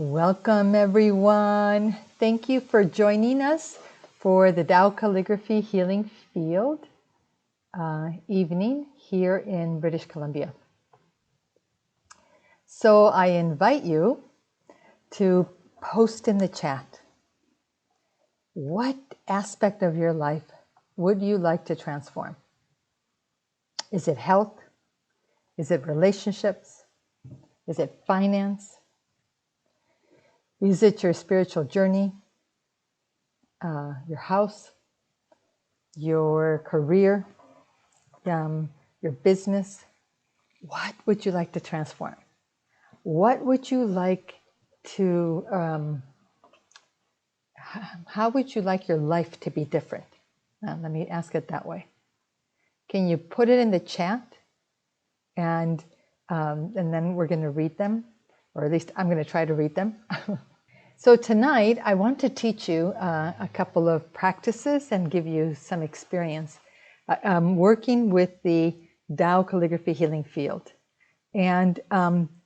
Welcome everyone. Thank you for joining us for the Tao Calligraphy Healing Field evening here in British Columbia. So I invite you to post in the chat. What aspect of your life would you like to transform? Is it health? Is it relationships? Is it finance? Is it your spiritual journey, your house, your career, your business? What would you like to transform? What would you like to, how would you like your life to be different? Let me ask it that way. Can you put it in the chat? And then we're going to read them, or at least I'm going to try to read them. So tonight, I want to teach you a couple of practices and give you some experience working with the Tao Calligraphy Healing Field. And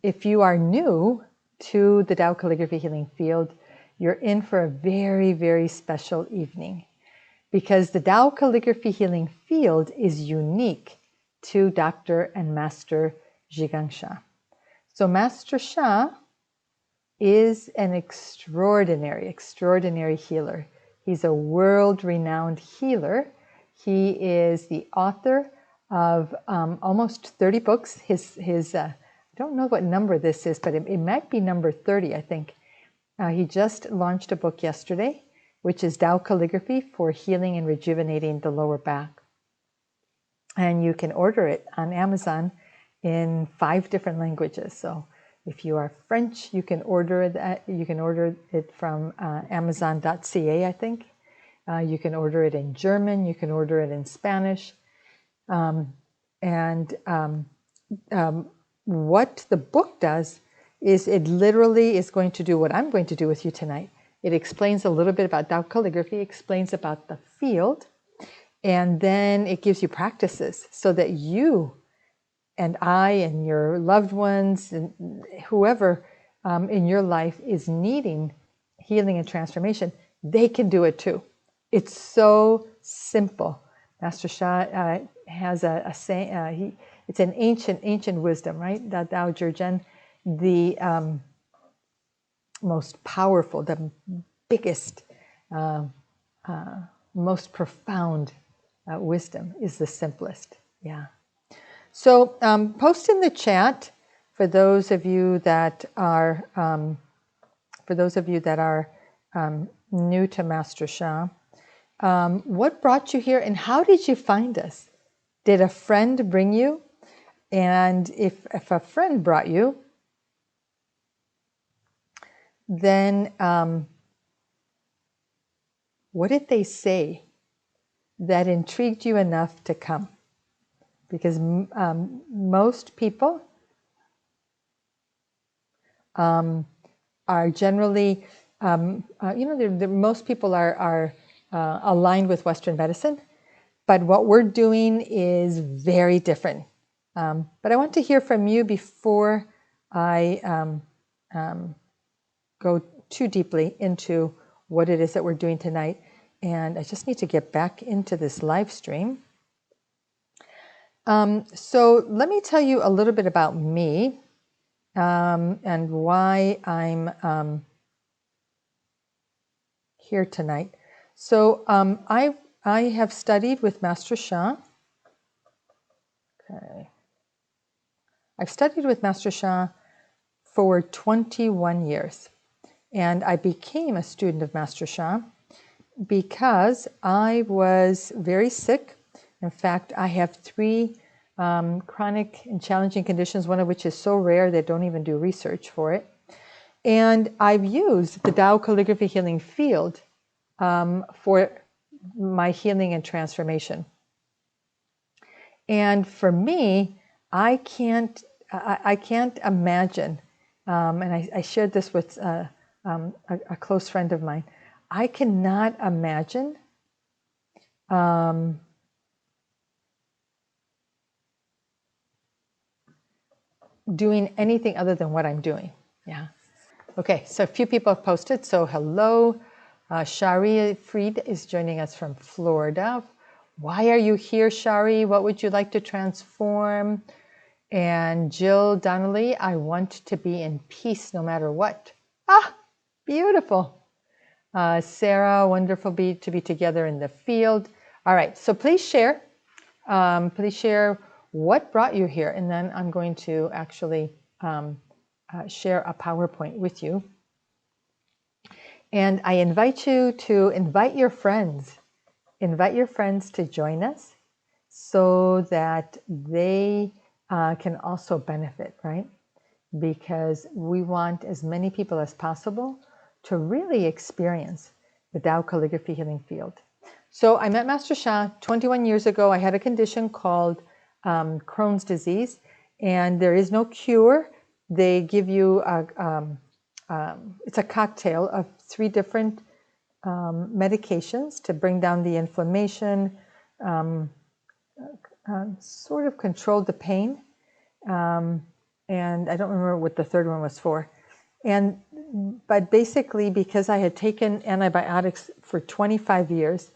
if you are new to the Tao Calligraphy Healing Field, you're in for a very, very special evening, because the Tao Calligraphy Healing Field is unique to Dr. and Master Zhigang Sha. So Master Sha is an extraordinary healer. He's a world-renowned healer. He is the author of almost 30 books. His I don't know what number this is, but it might be number 30, I think. He just launched a book yesterday, which is Tao Calligraphy for Healing and Rejuvenating the Lower Back. And you can order it on Amazon in 5 different languages. So if you are French, you can order it. You can order it from Amazon.ca, I think. You can order it in German. You can order it in Spanish. What the book does is it literally is going to do what I'm going to do with you tonight. It explains a little bit about Tao calligraphy, explains about the field, and then it gives you practices so that you and I and your loved ones and whoever in your life is needing healing and transformation, they can do it too. It's so simple. Master Sha has a saying, it's an ancient wisdom, right? That Tao Zhi, the most powerful, the biggest, most profound wisdom is the simplest. Yeah. So post in the chat for those of you that are new to Master Sha. What brought you here, and how did you find us? Did a friend bring you? And if a friend brought you, then what did they say that intrigued you enough to come? Because most people are generally, most people are aligned with Western medicine, but what we're doing is very different. But I want to hear from you before I go too deeply into what it is that we're doing tonight. And I just need to get back into this live stream. So let me tell you a little bit about me and why I'm here tonight. So I have studied with Master Sha. Okay. I've studied with Master Sha for 21 years. And I became a student of Master Sha because I was very sick. In fact, I have 3 chronic and challenging conditions, one of which is so rare they don't even do research for it. And I've used the Tao Calligraphy Healing Field for my healing and transformation. And for me, I can't imagine, and I shared this with a close friend of mine, I cannot imagine doing anything other than what I'm doing. Yeah. Okay, so a few people have posted. So hello, Shari Fried is joining us from Florida. Why are you here, Shari? What would you like to transform? And Jill Donnelly, I want to be in peace no matter what. Ah, beautiful. Sarah, wonderful to be together in the field. All right, so please share. Please share what brought you here. And then I'm going to actually share a PowerPoint with you. And I invite you to invite your friends. Invite your friends to join us so that they can also benefit, right? Because we want as many people as possible to really experience the Tao Calligraphy Healing Field. So I met Master Sha 21 years ago. I had a condition called Crohn's disease, and there is no cure. They give you it's a cocktail of 3 different medications to bring down the inflammation, sort of control the pain, and I don't remember what the third one was for. But basically, because I had taken antibiotics for 25 years,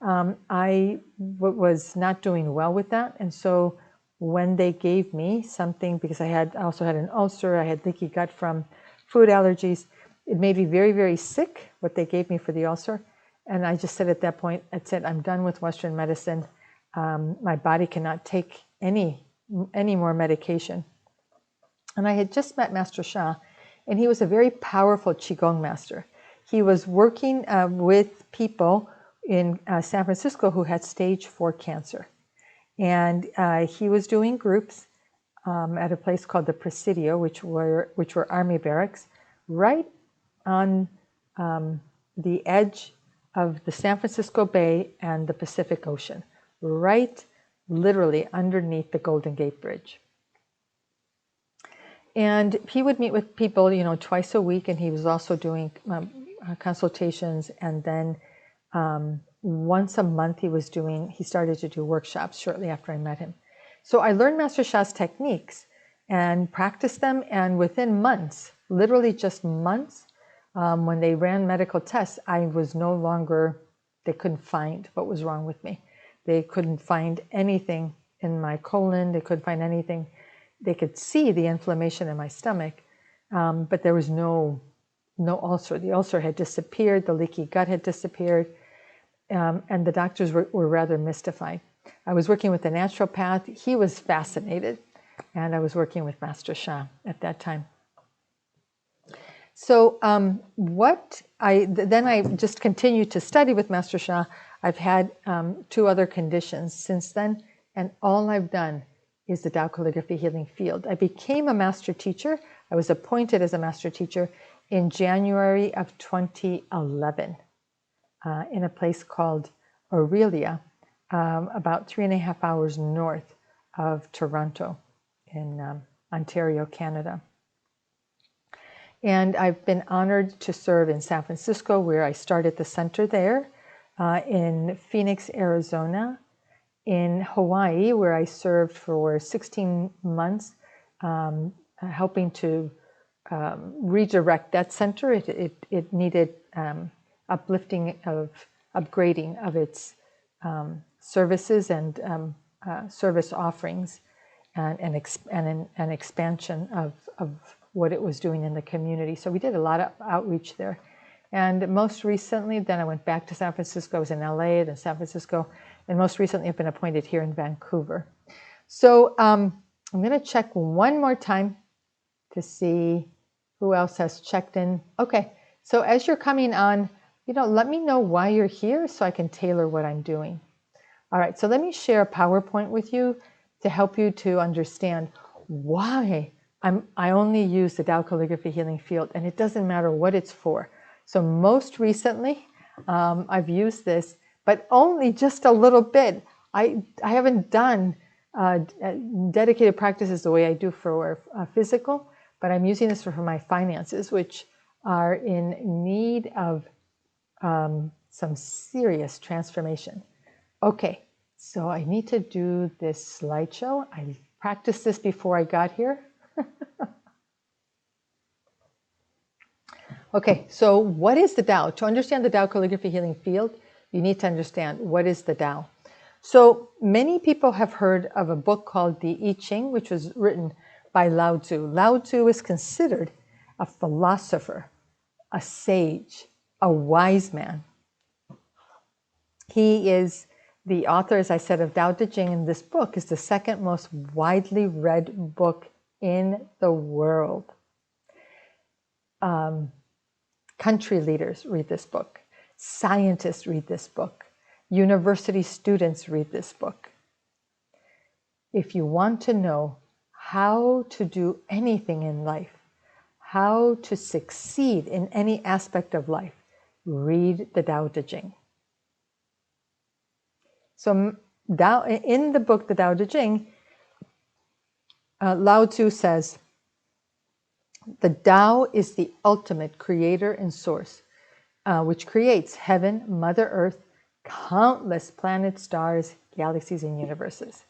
I was not doing well with that. And so when they gave me something, because I also had an ulcer, I had leaky gut from food allergies, it made me very, very sick, what they gave me for the ulcer. And I just said at that point, I said, I'm done with Western medicine. My body cannot take any more medication. And I had just met Master Sha, and he was a very powerful Qigong master. He was working with people in San Francisco who had stage 4 cancer. And he was doing groups at a place called the Presidio, which were army barracks, right on the edge of the San Francisco Bay and the Pacific Ocean, right literally underneath the Golden Gate Bridge. And he would meet with people, twice a week, and he was also doing consultations. And then once a month he started to do workshops shortly after I met him. So I learned Master Sha's techniques and practiced them. And within months, literally just months, when they ran medical tests, I was no longer, they couldn't find what was wrong with me. They couldn't find anything in my colon. They couldn't find anything. They could see the inflammation in my stomach, but there was no ulcer. The ulcer had disappeared. The leaky gut had disappeared. And the doctors were rather mystified. I was working with a naturopath. He was fascinated. And I was working with Master Sha at that time. So then I just continued to study with Master Sha. I've had 2 other conditions since then. And all I've done is the Tao Calligraphy Healing Field. I became a master teacher. I was appointed as a master teacher in January of 2011 in a place called Aurelia, about 3.5 hours north of Toronto in Ontario, Canada. And I've been honored to serve in San Francisco, where I started the center there, in Phoenix, Arizona, in Hawaii, where I served for 16 months, helping to redirect that center. It needed uplifting upgrading of its services and service offerings, and an expansion of what it was doing in the community. So we did a lot of outreach there. And most recently, then I went back to San Francisco. I was in LA, then San Francisco, and most recently I've been appointed here in Vancouver. So I'm going to check one more time to see who else has checked in. Okay, so as you're coming on, let me know why you're here so I can tailor what I'm doing. All right, so let me share a PowerPoint with you to help you to understand why I only use the Tao Calligraphy Healing Field, and it doesn't matter what it's for. So most recently, I've used this, but only just a little bit. I haven't done dedicated practices the way I do for physical, but I'm using this for my finances, which are in need of some serious transformation. Okay, so I need to do this slideshow. I practiced this before I got here. Okay, so what is the Tao? To understand the Tao calligraphy healing field, you need to understand what is the Tao. So many people have heard of a book called the I Ching, which was written by Lao Tzu. Lao Tzu is considered a philosopher, a sage, a wise man. He is the author, as I said, of Tao Te Ching, and this book is the second most widely read book in the world. Country leaders read this book. Scientists read this book. University students read this book. If you want to know how to do anything in life, how to succeed in any aspect of life, read the Tao Te Ching. So in the book, the Tao Te Ching, Lao Tzu says, the Tao is the ultimate creator and source, which creates heaven, Mother Earth, countless planets, stars, galaxies, and universes.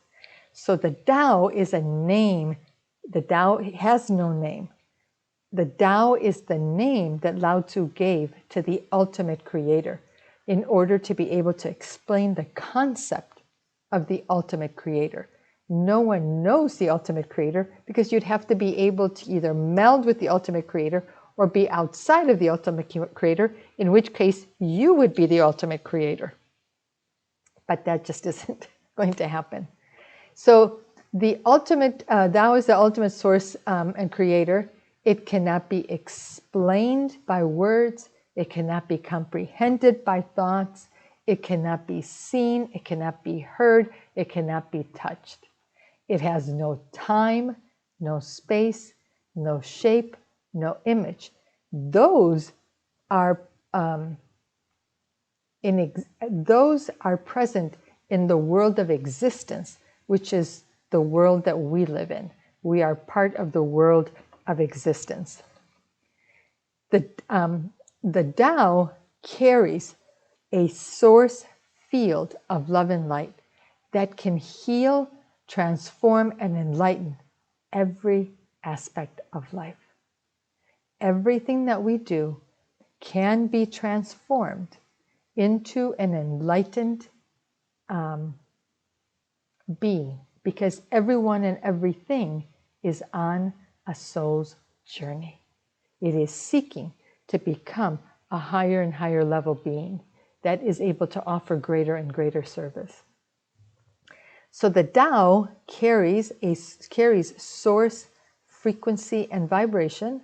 So the Tao is a name. The Tao has no name. The Tao is the name that Lao Tzu gave to the ultimate creator in order to be able to explain the concept of the ultimate creator. No one knows the ultimate creator because you'd have to be able to either meld with the ultimate creator or be outside of the ultimate creator, in which case you would be the ultimate creator. But that just isn't going to happen. So the ultimate, Tao is the ultimate source and creator. It cannot be explained by words. It cannot be comprehended by thoughts. It cannot be seen. It cannot be heard. It cannot be touched. It has no time, no space, no shape, no image. Those are those are present in the world of existence, which is the world that we live in. We are part of the world of existence. The Tao carries a source field of love and light that can heal, transform, and enlighten every aspect of life. Everything that we do can be transformed into an enlightened being, because everyone and everything is on a soul's journey. It is seeking to become a higher and higher level being that is able to offer greater and greater service. So the Tao carries source, frequency, and vibration.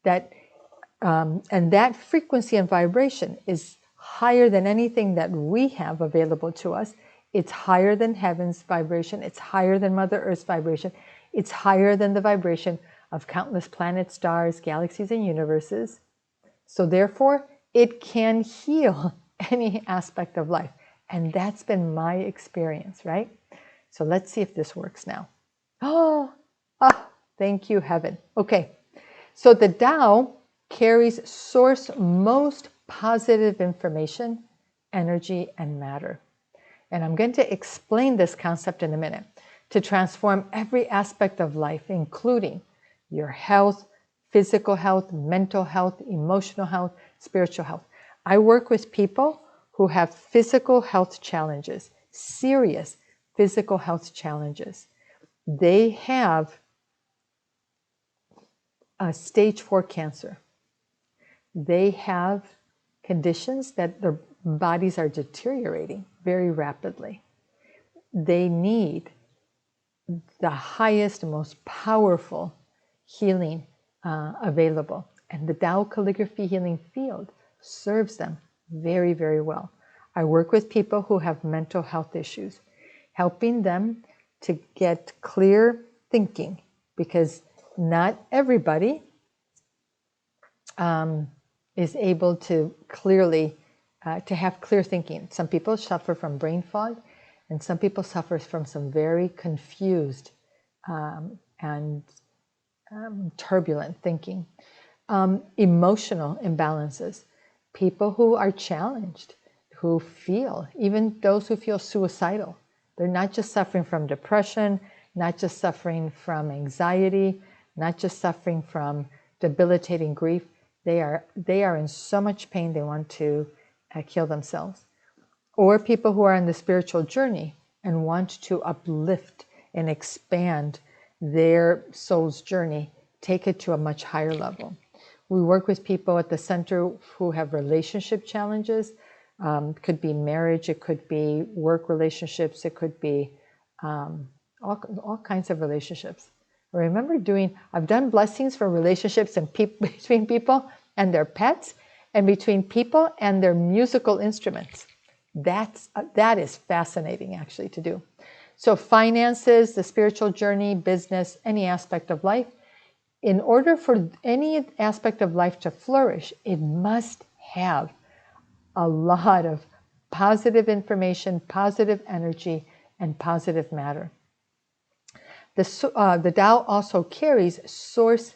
And that frequency and vibration is higher than anything that we have available to us. It's higher than heaven's vibration. It's higher than Mother Earth's vibration. It's higher than the vibration of countless planets, stars, galaxies, and universes. So therefore, it can heal any aspect of life. And that's been my experience, right? So let's see if this works now. Thank you, heaven. Okay, so the Tao carries source most positive information, energy, and matter. And I'm going to explain this concept in a minute. To transform every aspect of life, including your health, physical health, mental health, emotional health, spiritual health. I work with people who have physical health challenges, serious physical health challenges. They have stage 4 cancer. They have conditions that their bodies are deteriorating very rapidly. They need the highest, most powerful healing available. And the Tao calligraphy healing field serves them very, very well. I work with people who have mental health issues, helping them to get clear thinking, because not everybody is able to clearly, to have clear thinking. Some people suffer from brain fog, and some people suffer from some very confused and turbulent thinking. Emotional imbalances. People who are challenged, who feel, even those who feel suicidal. They're not just suffering from depression, not just suffering from anxiety, not just suffering from debilitating grief. They are in so much pain they want to kill themselves. Or people who are on the spiritual journey and want to uplift and expand their soul's journey, take it to a much higher level. We work with people at the center who have relationship challenges. It could be marriage, it could be work relationships, it could be all kinds of relationships. I remember I've done blessings for relationships and between people and their pets, and between people and their musical instruments. That is fascinating, actually, to do. So finances, the spiritual journey, business, any aspect of life. In order for any aspect of life to flourish, it must have a lot of positive information, positive energy, and positive matter. The Tao also carries source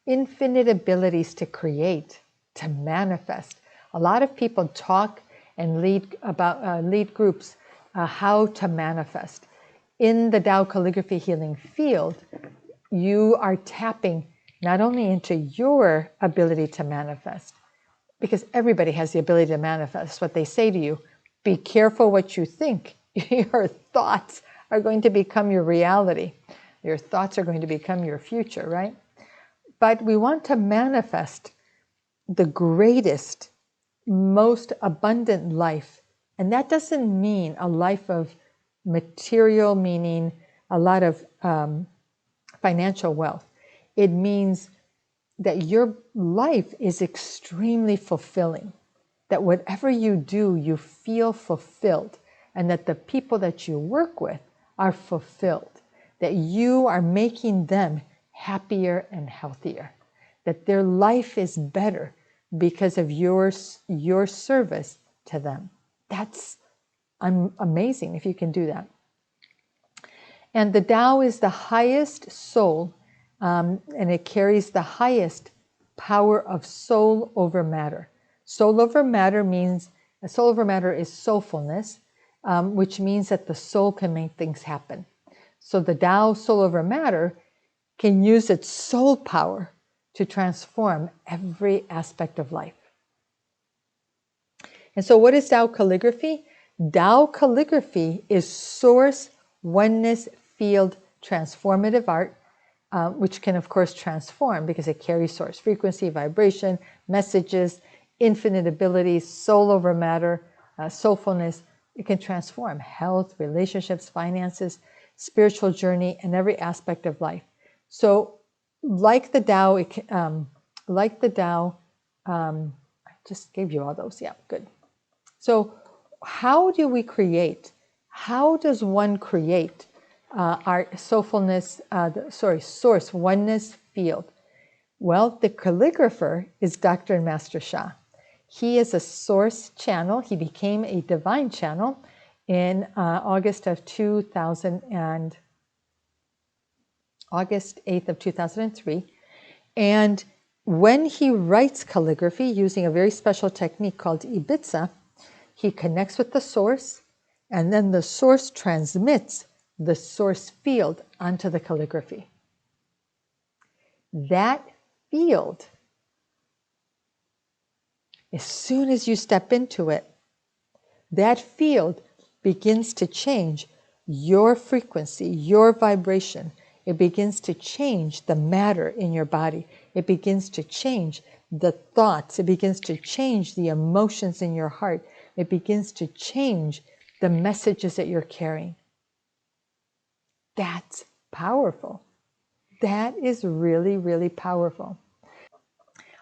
infinite abilities to create, to manifest. A lot of people talk and lead groups how to manifest. In the Tao calligraphy healing field, you are tapping not only into your ability to manifest, because everybody has the ability to manifest. What they say to you, be careful what you think. Your thoughts are going to become your reality. Your thoughts are going to become your future, right? But we want to manifest the greatest, most abundant life. And that doesn't mean a life of material, meaning a lot of financial wealth. It means that your life is extremely fulfilling, that whatever you do, you feel fulfilled, and that the people that you work with are fulfilled, that you are making them happier and healthier, that their life is better because of your service to them. That's amazing if you can do that. And the Tao is the highest soul, and it carries the highest power of soul over matter. Soul over matter is soulfulness, which means that the soul can make things happen. So the Tao, soul over matter, can use its soul power to transform every aspect of life. And so what is Tao calligraphy? Tao calligraphy is source, oneness, field, transformative art, which can, of course, transform because it carries source frequency, vibration, messages, infinite abilities, soul over matter, soulfulness. It can transform health, relationships, finances, spiritual journey, and every aspect of life. So, like the Tao, I just gave you all those. Yeah, good. So, how do we create? How does one create our soulfulness? Source, oneness, field. Well, the calligrapher is Dr. and Master Sha. He is a source channel. He became a divine channel in August 8th of 2003. And when he writes calligraphy using a very special technique called Ibiza, he connects with the source, and then the source transmits the source field onto the calligraphy. That field, as soon as you step into it, that field begins to change your frequency, your vibration. It begins to change the matter in your body. It begins to change the thoughts. It begins to change the emotions in your heart. It begins to change the messages that you're carrying. That's powerful. That is really, really powerful.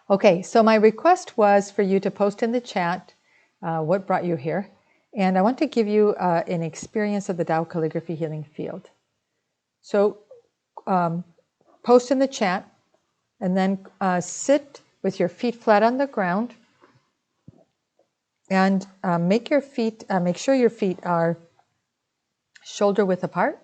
Okay, so my request was for you to post in the chat what brought you here. And I want to give you an experience of the Tao calligraphy healing field. So post in the chat, and then sit with your feet flat on the ground, and make sure your feet are shoulder width apart,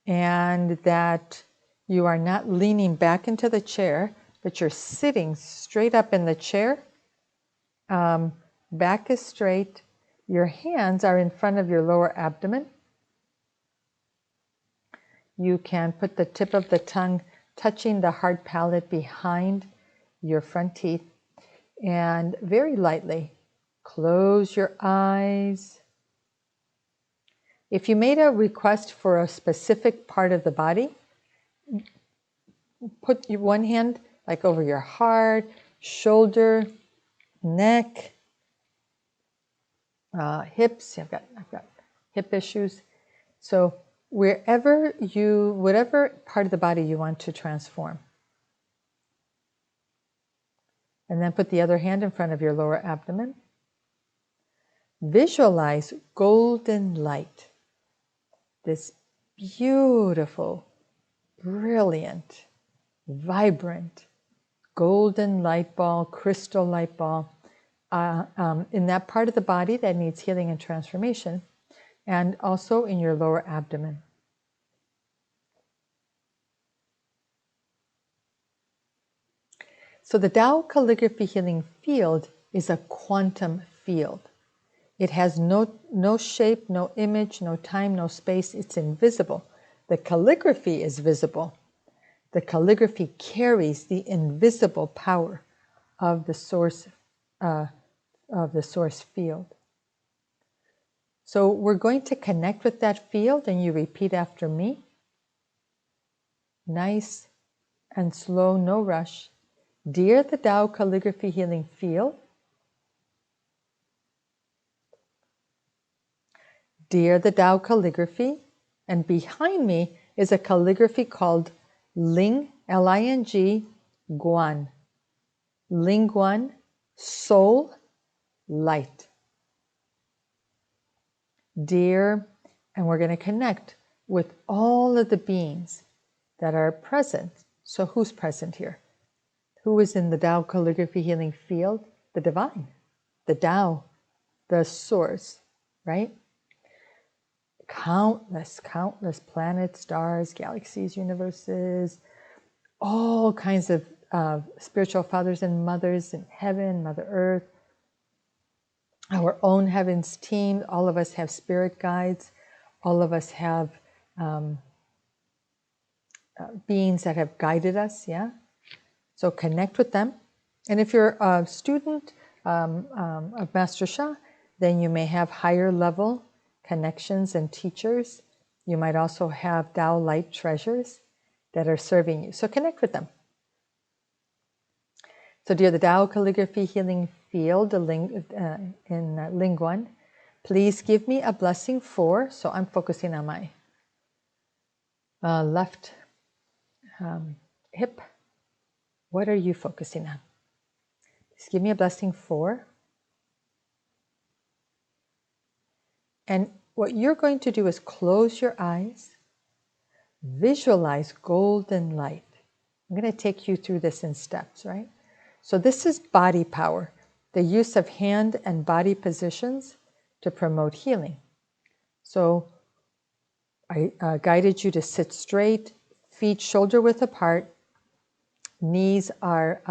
and that you are not leaning back into the chair, but you're sitting straight up in the chair. Back is straight. Your hands are in front of your lower abdomen. You can put the tip of the tongue touching the hard palate behind your front teeth, and very lightly close your eyes. If you made a request for a specific part of the body, put your one hand like over your heart, shoulder, neck, hips. I've got hip issues. So whatever part of the body you want to transform. And then put the other hand in front of your lower abdomen. Visualize golden light. This beautiful, brilliant, vibrant, golden light ball, crystal light ball, in that part of the body that needs healing and transformation, and also in your lower abdomen. So the Tao calligraphy healing field is a quantum field. It has no shape, no image, no time, no space. It's invisible. The calligraphy is visible. The calligraphy carries the invisible power of the source field. So we're going to connect with that field, and you repeat after me. Nice and slow, no rush. Dear the Tao calligraphy healing field, dear the Tao calligraphy, and behind me is a calligraphy called Ling, L-I-N-G, Guan. Ling Guan, soul, light. Dear, and we're going to connect with all of the beings that are present. So who's present here? Who is in the Tao calligraphy healing field? The divine, the Tao, the source, right? Countless planets, stars, galaxies, universes, all kinds of spiritual fathers and mothers in heaven, Mother Earth, our own heavens team. All of us have spirit guides. All of us have beings that have guided us, yeah? So connect with them. And if you're a student of Master Sha, then you may have higher level connections and teachers. You might also have Tao light treasures that are serving you. So connect with them. So dear the Tao calligraphy healing field in Lingguan, please give me a blessing for, so I'm focusing on my left hip. What are you focusing on? Please give me a blessing for. And what you're going to do is close your eyes, visualize golden light. I'm going to take you through this in steps, right? So this is body power, the use of hand and body positions to promote healing. So I guided you to sit straight, feet shoulder width apart, knees are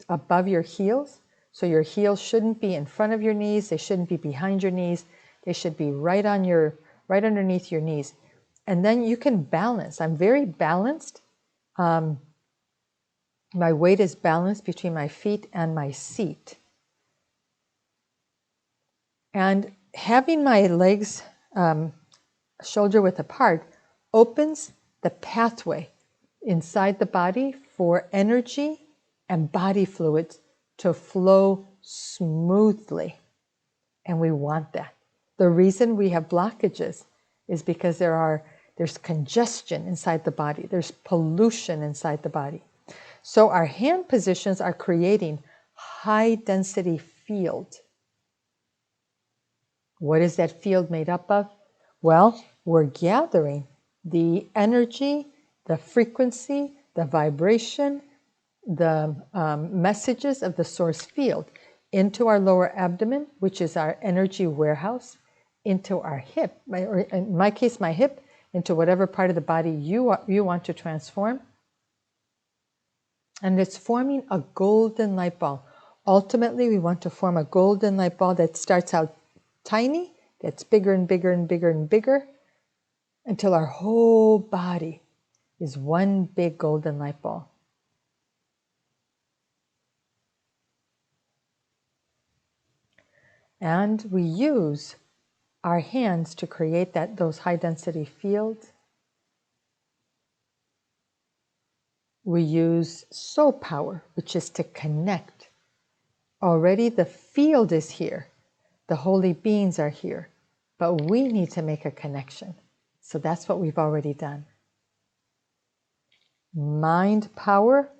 above your heels. So your heels shouldn't be in front of your knees. They shouldn't be behind your knees. They should be right underneath your knees. And then you can balance. I'm very balanced. My weight is balanced between my feet and my seat. And having my legs shoulder width apart opens the pathway inside the body for energy and body fluids to flow smoothly. And we want that. The reason we have blockages is because there's congestion inside the body. There's pollution inside the body. So our hand positions are creating high density field. What is that field made up of? Well, we're gathering the energy, the frequency, the vibration, the messages of the source field into our lower abdomen, which is our energy warehouse, into our hip, or in my case, my hip, into whatever part of the body you want to transform. And it's forming a golden light ball. Ultimately, we want to form a golden light ball that starts out tiny, gets bigger and bigger and bigger and bigger, until our whole body is one big golden light ball. And we use our hands to create those high density fields. We use soul power, which is to connect. Already the field is here. The holy beings are here. But we need to make a connection. So that's what we've already done. Mind power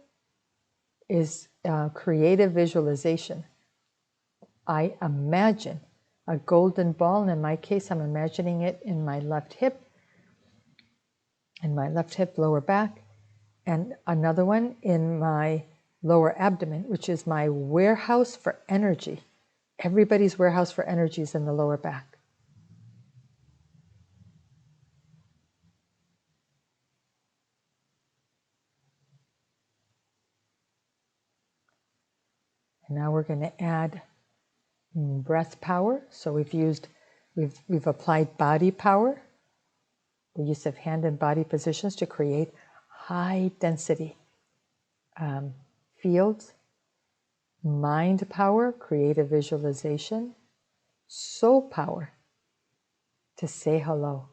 is creative visualization. I imagine a golden ball, and in my case, I'm imagining it in my left hip, lower back, and another one in my lower abdomen, which is my warehouse for energy. Everybody's warehouse for energy is in the lower back. And now we're going to add breath power. So we've applied body power, the use of hand and body positions to create high density fields. Mind power, creative visualization. Soul power, to say hello,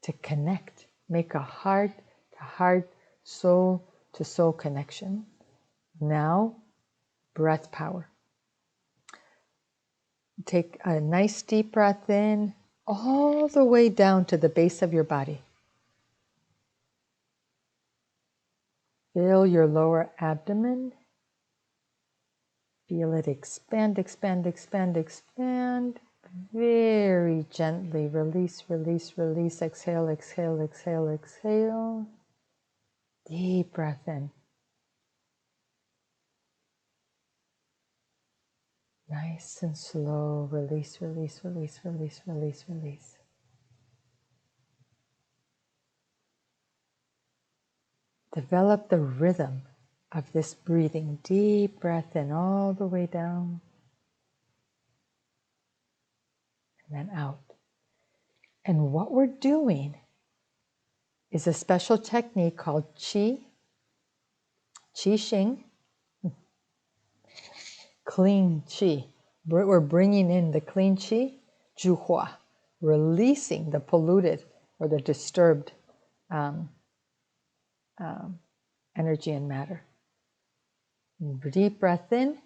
to connect, make a heart to heart, soul to soul connection. Now, breath power. Take a nice deep breath in, all the way down to the base of your body. Fill your lower abdomen. Feel it expand, expand, expand, expand. Very gently release, release, release. Exhale, exhale, exhale, exhale. Deep breath in. Nice and slow. Release, release, release, release, release, release. Develop the rhythm of this breathing. Deep breath in all the way down. And then out. And what we're doing is a special technique called Qi Xing, clean Qi. We're bringing in the clean Qi, Zhuhua, releasing the polluted or the disturbed energy and matter. Deep breath in.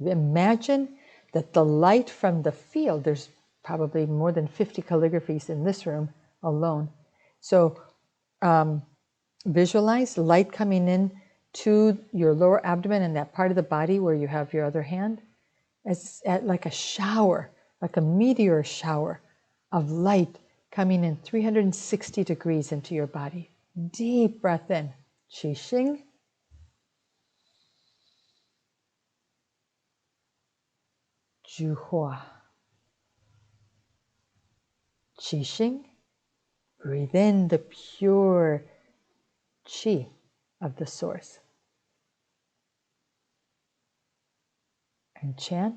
Imagine that the light from the field, there's probably more than 50 calligraphies in this room alone. So visualize light coming in to your lower abdomen and that part of the body where you have your other hand, as like a shower, like a meteor shower of light coming in 360 degrees into your body. Deep breath in. Qi Xing. Zhuhua. Qi Xing. Breathe in the pure Qi of the source. And chant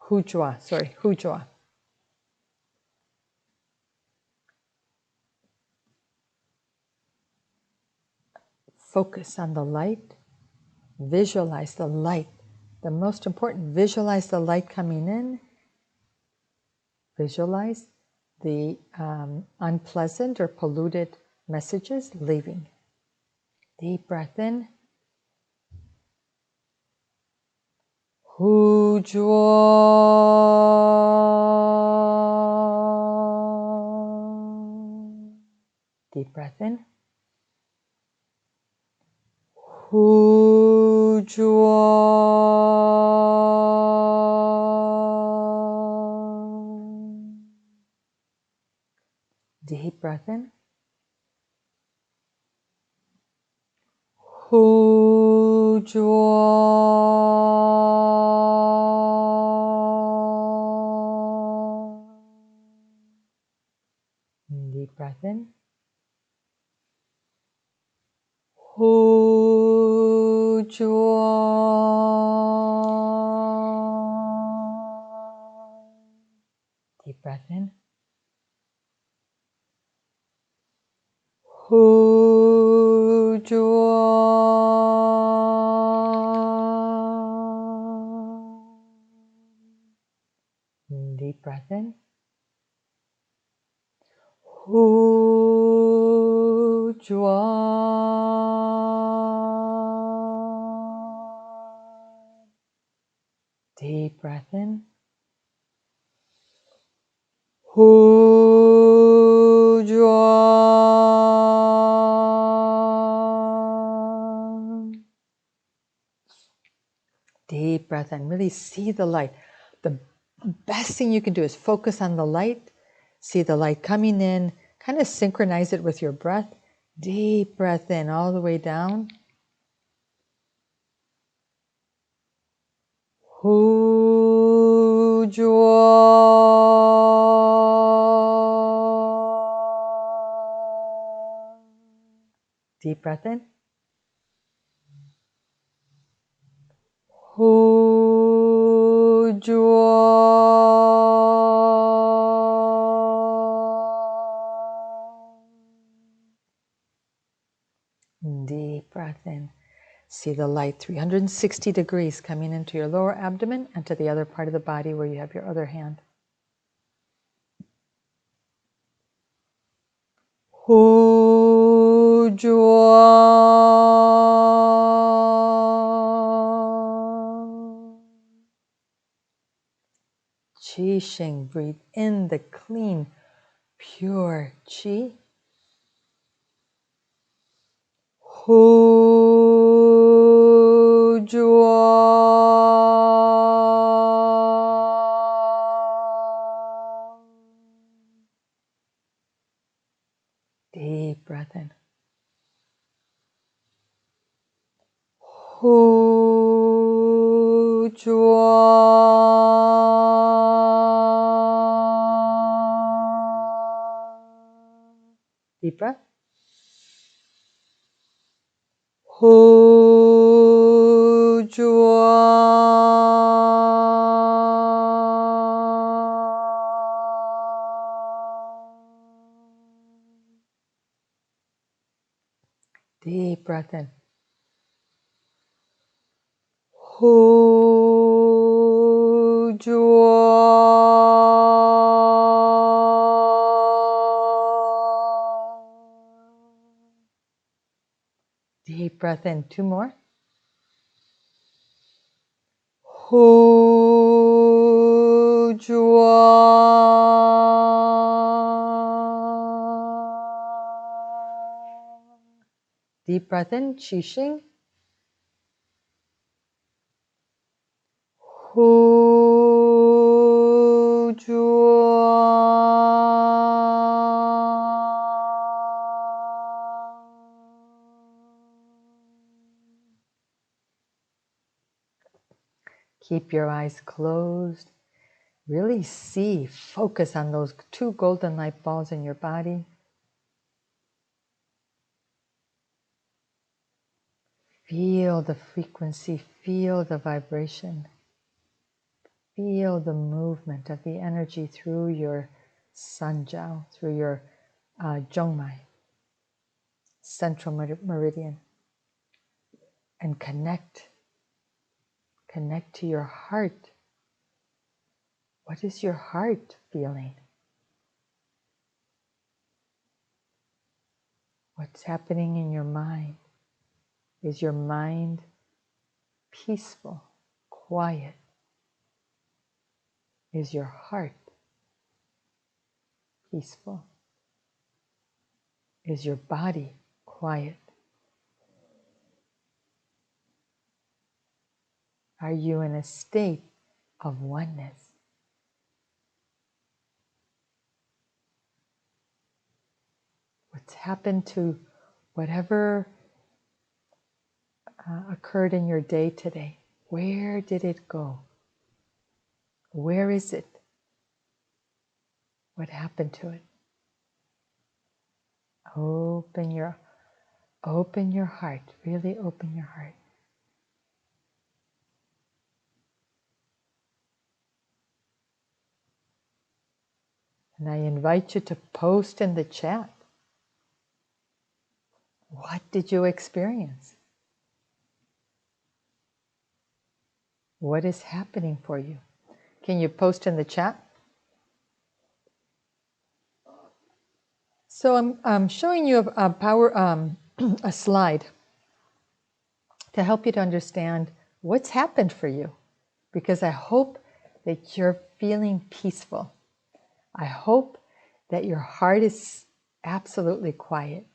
Hujua. Focus on the light. Visualize the light. The most important, visualize the light coming in. Visualize the unpleasant or polluted messages leaving. Deep breath in. Hujua. Deep breath in. Hujua. Deep breath in. Hujua. Deep breath in. Hujua. Deep breath in. Hujua. 住。Deep breath in. Hu Juan. Deep breath in. Hu Juan. Deep breath in. Really see the light. The best thing you can do is focus on the light. See the light coming in. Kind of synchronize it with your breath. Deep breath in all the way down. Hu Juan. Deep breath in. Hu Juan. Deep breath in. See the light 360 degrees coming into your lower abdomen and to the other part of the body where you have your other hand. Hu Juan. Qi Shing, breathe in the clean, pure Qi. Hu Juan. Deep breath in. Hu Juan. Deep breath. Hu Juan. Deep breath in. Hu Juan. Deep breath in. Two more. Hu Juan. Deep breath in. Qi Shing. Hu Juan. Keep your eyes closed. Really see, focus on those two golden light balls in your body. Feel the frequency, feel the vibration. Feel the movement of the energy through your Sanjiao, through your Zhongmai, central meridian. And connect to your heart. What is your heart feeling? What's happening in your mind? Is your mind peaceful, quiet? Is your heart peaceful? Is your body quiet? Are you in a state of oneness? What's happened to whatever occurred in your day today? Where did it go? Where is it? What happened to it? Open your heart. Really open your heart. And I invite you to post in the chat. What did you experience? What is happening for you? Can you post in the chat? So I'm showing you a slide to help you to understand what's happened for you, because I hope that you're feeling peaceful. I hope that your heart is absolutely quiet,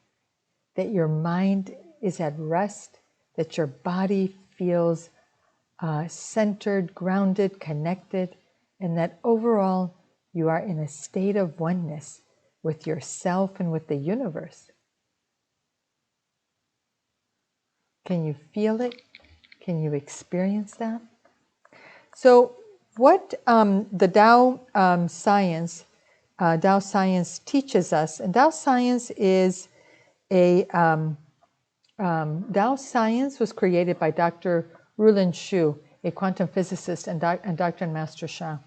that your mind is at rest, that your body feels centered, grounded, connected, and that overall you are in a state of oneness with yourself and with the universe. Can you feel it? Can you experience that? So what the Tao science teaches us, and Tao science is Tao science was created by Dr. Rulin Shu, a quantum physicist, and Dr. and Master Sha.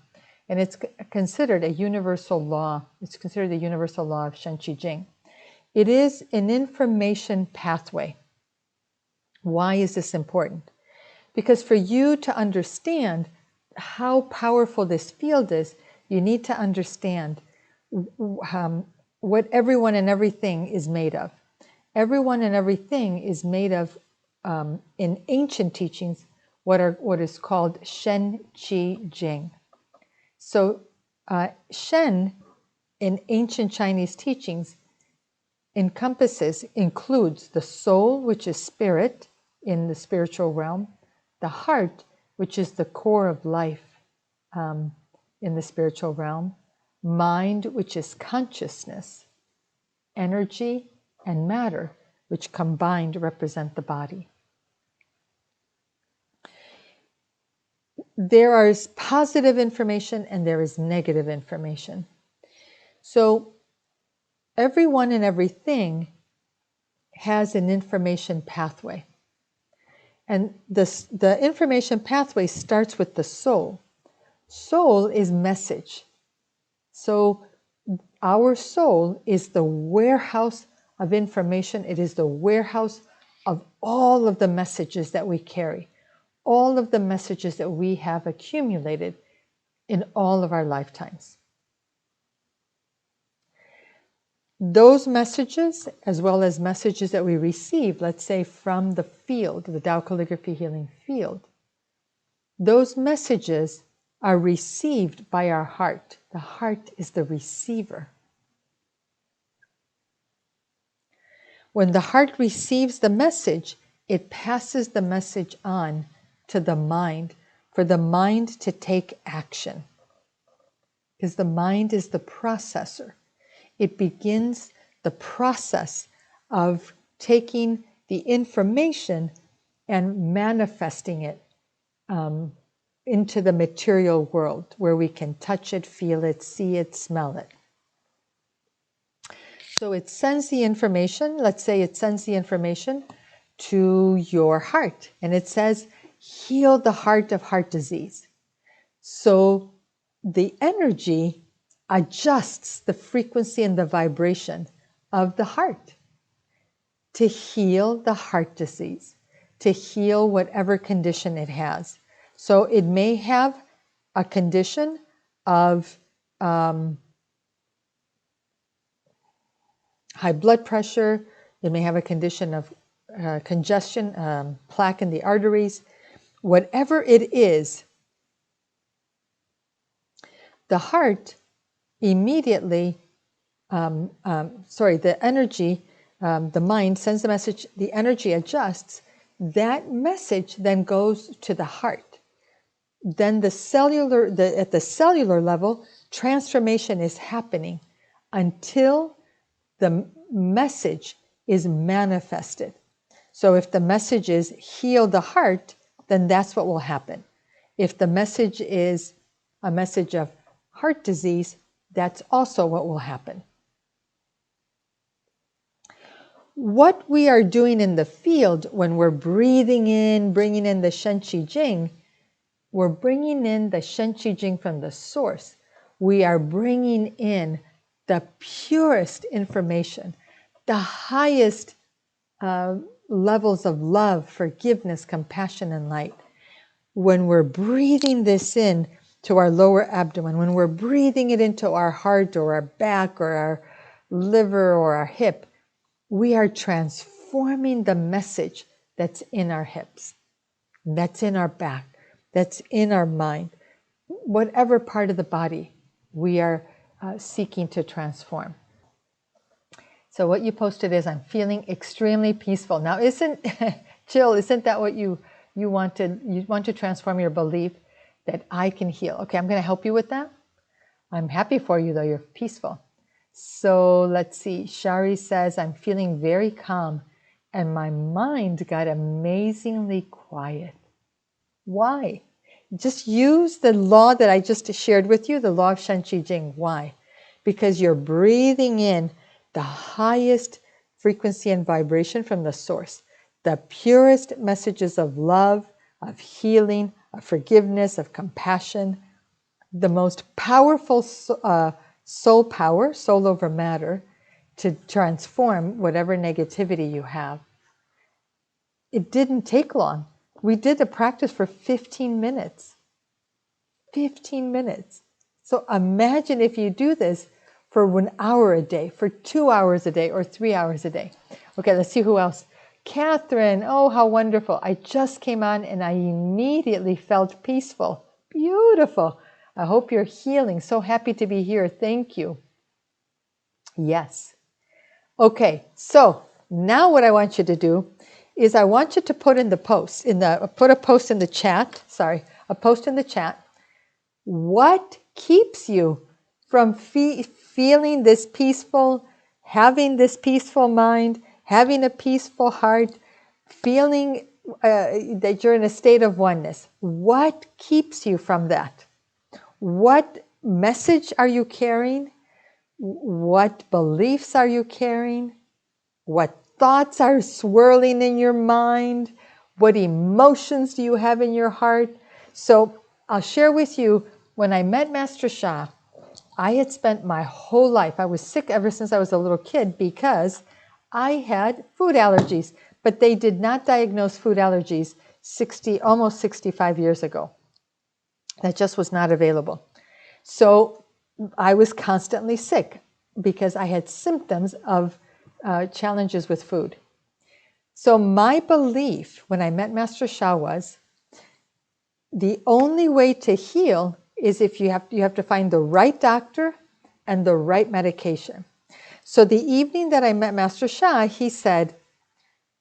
And it's considered a universal law. It's considered the universal law of Shen Qi Jing. It is an information pathway. Why is this important? Because for you to understand how powerful this field is, you need to understand what everyone and everything is made of. Everyone and everything is made of, in ancient teachings, what is called Shen Qi Jing. So Shen in ancient Chinese teachings includes the soul, which is spirit in the spiritual realm, the heart, which is the core of life in the spiritual realm, mind, which is consciousness, energy, and matter, which combined represent the body. There is positive information and there is negative information. So everyone and everything has an information pathway. And the information pathway starts with the soul. Soul is message. So our soul is the warehouse of information. It is the warehouse of all of the messages that we carry, all of the messages that we have accumulated in all of our lifetimes. Those messages, as well as messages that we receive, let's say from the field, the Tao Calligraphy Healing field, those messages are received by our heart. The heart is the receiver. When the heart receives the message, it passes the message on to the mind for the mind to take action. Because the mind is the processor. It begins the process of taking the information and manifesting it into the material world where we can touch it, feel it, see it, smell it. So it sends the information, let's say it sends the information to your heart, and it says, heal the heart of heart disease. So the energy adjusts the frequency and the vibration of the heart to heal the heart disease, to heal whatever condition it has. So it may have a condition of high blood pressure. It may have a condition of congestion, plaque in the arteries. Whatever it is, the heart immediately, the energy, the mind sends the message, the energy adjusts. That message then goes to the heart. Then at the cellular level, transformation is happening until the message is manifested. So if the message is heal the heart, then that's what will happen. If the message is a message of heart disease, that's also what will happen. What we are doing in the field when we're breathing in, bringing in the Shen Qi Jing, we're bringing in the Shen Qi Jing from the source. We are bringing in the purest information, the highest levels of love, forgiveness, compassion, and light. When we're breathing this in to our lower abdomen, when we're breathing it into our heart or our back or liver or our hip, we are transforming the message that's in our hips, that's in our back, that's in our mind. Whatever part of the body we are seeking to transform. So what you posted is, I'm feeling extremely peaceful. Now, Jill, isn't that what you wanted? You want to transform your belief that I can heal. Okay, I'm going to help you with that. I'm happy for you, though. You're peaceful. So let's see. Shari says, I'm feeling very calm and my mind got amazingly quiet. Why? Just use the law that I just shared with you, the law of Shen Qi Jing. Why? Because you're breathing in the highest frequency and vibration from the source, the purest messages of love, of healing, of forgiveness, of compassion, the most powerful soul power, soul over matter, to transform whatever negativity you have. It didn't take long. We did the practice for 15 minutes. 15 minutes. So imagine if you do this for 1 hour a day, for 2 hours a day, or 3 hours a day. Okay, let's see who else. Catherine, oh, how wonderful. I just came on and I immediately felt peaceful. Beautiful. I hope you're healing. So happy to be here. Thank you. Yes. Okay, so now what I want you to do is I want you to put in the post, put a post in the chat, a post in the chat. What keeps you from feeling this peaceful, having this peaceful mind, having a peaceful heart, feeling that you're in a state of oneness? What keeps you from that? What message are you carrying? What beliefs are you carrying? What thoughts are swirling in your mind? What emotions do you have in your heart? So I'll share with you, when I met Master Sha, I had spent my whole life, I was sick ever since I was a little kid because I had food allergies, but they did not diagnose food allergies almost 65 years ago. That just was not available. So I was constantly sick because I had symptoms of challenges with food. So my belief when I met Master Sha was, the only way to heal is if you have to find the right doctor and the right medication. So the evening that I met Master Sha, he said,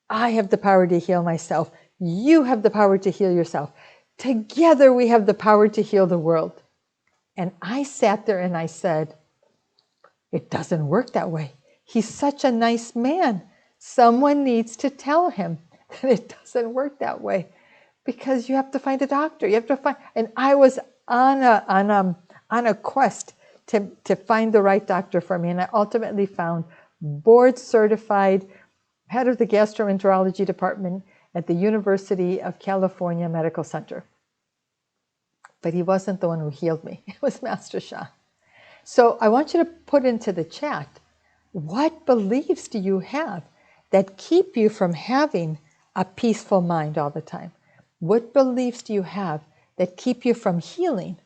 I have the power to heal myself. You have the power to heal yourself. Together we have the power to heal the world. And I sat there and I said, it doesn't work that way. He's such a nice man. Someone needs to tell him that it doesn't work that way, because you have to find a doctor. You have to find, and I was on a quest to find the right doctor for me, and I ultimately found board certified head of the gastroenterology department at the University of California Medical Center. But he wasn't the one who healed me. It was Master Sha. So I want you to put into the chat, what beliefs do you have that keep you from having a peaceful mind all the time? What beliefs do you have that keep you from healing?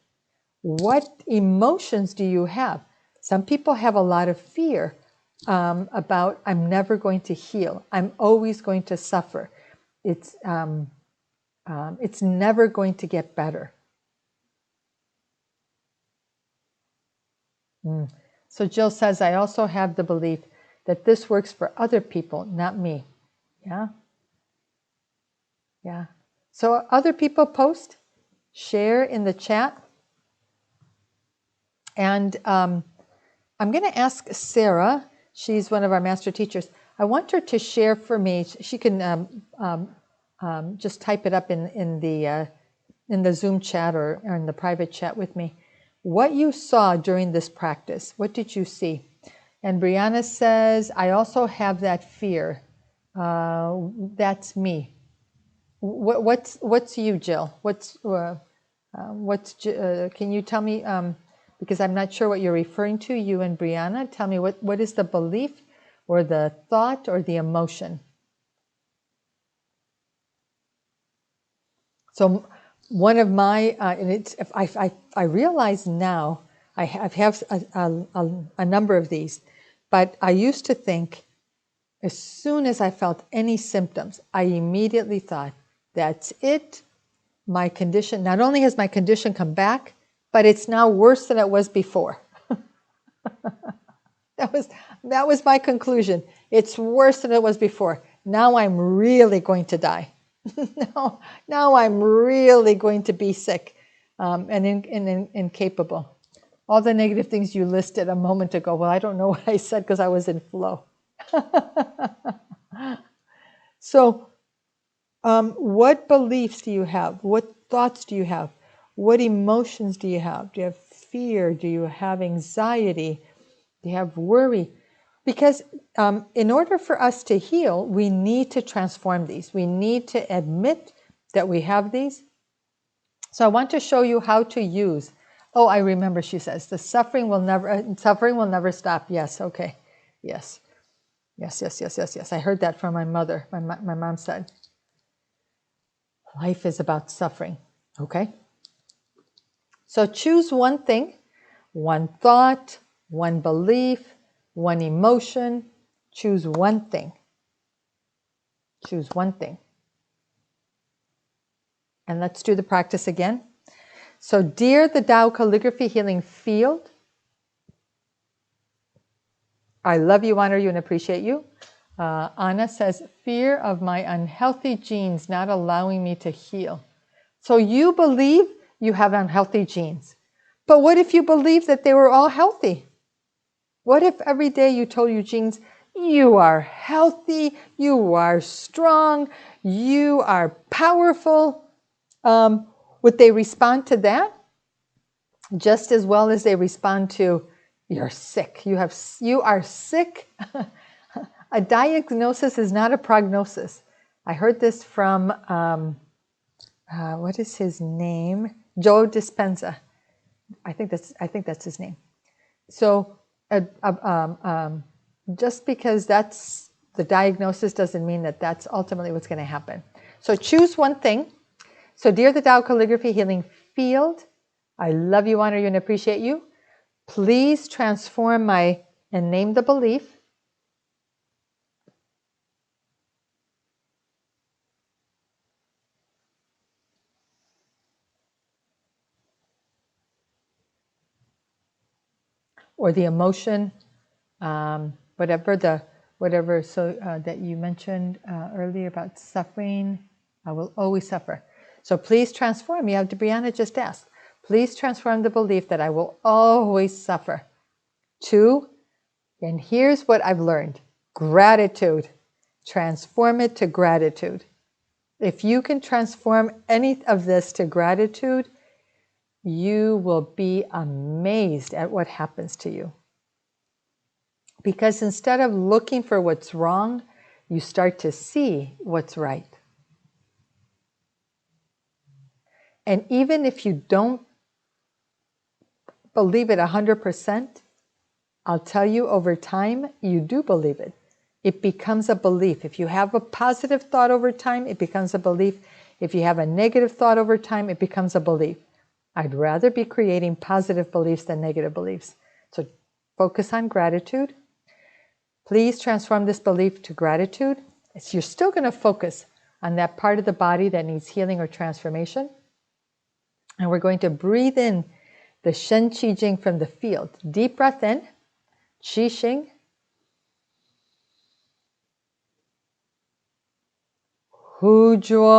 What emotions do you have? Some people have a lot of fear about, I'm never going to heal. I'm always going to suffer. It's never going to get better. So Jill says, I also have the belief that this works for other people, not me. Yeah? Yeah. So other people post, share in the chat. And I'm going to ask Sarah, she's one of our master teachers, I want her to share for me, she can just type it up in the Zoom chat or in the private chat with me, what you saw during this practice. What did you see? And Brianna says, I also have that fear. That's me. What's you, Jill? Can you tell me, because I'm not sure what you're referring to, you and Brianna. Tell me, what is the belief or the thought or the emotion? So one of my, and it's, I realize now, I have a number of these, But I used to think, as soon as I felt any symptoms, I immediately thought, that's it. My condition, not only has my condition come back, but it's now worse than it was before. That was my conclusion. It's worse than it was before. Now I'm really going to die. now I'm really going to be sick and incapable. All the negative things you listed a moment ago. Well, I don't know what I said because I was in flow. So, what beliefs do you have? What thoughts do you have? What emotions do you have? Do you have fear? Do you have anxiety? Do you have worry? Because in order for us to heal, we need to transform these. We need to admit that we have these. So I want to show you how to use. Oh, I remember, she says, the suffering will never stop. Yes, okay. Yes. I heard that from my mother. My mom said, life is about suffering. Okay? So choose one thing, one thought, one belief, one emotion. Choose one thing. Choose one thing. And let's do the practice again. So, dear the Tao Calligraphy Healing Field, I love you, honor you, and appreciate you. Anna says, fear of my unhealthy genes not allowing me to heal. So you believe you have unhealthy genes. But what if you believe that they were all healthy? What if every day you told your genes, you are healthy, you are strong, you are powerful? Would they respond to that just as well as they respond to, you're sick, you are sick? A diagnosis is not a prognosis. I heard this from, what is his name? Joe Dispenza. I think that's his name. So just because that's the diagnosis doesn't mean that that's ultimately what's going to happen. So choose one thing. So dear the Tao Calligraphy Healing Field, I love you, honor you, and appreciate you. Please transform and name the belief. Or the emotion, whatever that you mentioned earlier about suffering. I will always suffer. So please transform. You have to, Brianna just asked. Please transform the belief that I will always suffer to, and here's what I've learned, gratitude. Transform it to gratitude. If you can transform any of this to gratitude, you will be amazed at what happens to you. Because instead of looking for what's wrong, you start to see what's right. And even if you don't believe it 100%, I'll tell you over time, you do believe it. It becomes a belief. If you have a positive thought over time, it becomes a belief. If you have a negative thought over time, it becomes a belief. I'd rather be creating positive beliefs than negative beliefs. So focus on gratitude. Please transform this belief to gratitude. So you're still going to focus on that part of the body that needs healing or transformation. And we're going to breathe in the Shen Qi Jing from the field. Deep breath in, Qi Xing. Hu Zhuo.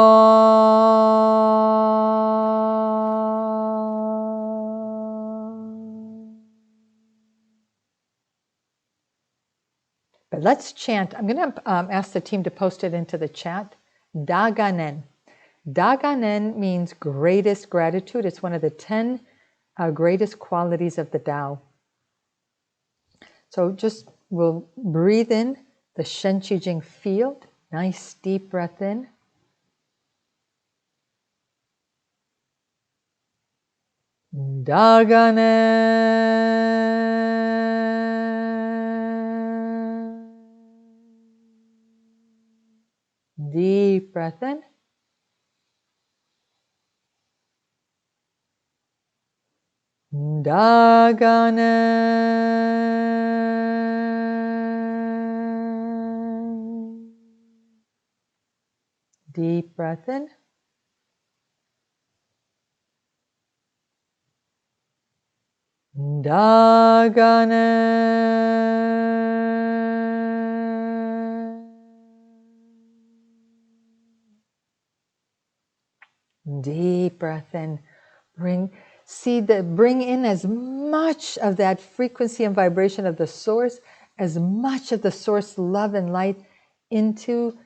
But let's chant. I'm going to ask the team to post it into the chat. Da Ganen. Da Ganen means greatest gratitude. It's one of the 10 greatest qualities of the Tao. So just we'll breathe in the Shen Qi Jing field. Nice deep breath in. Da Ganen. Deep breath in. Da Ganen. Deep breath in. Dagana. Deep breath in. Bring in as much of that frequency and vibration of the source, as much of the source love and light into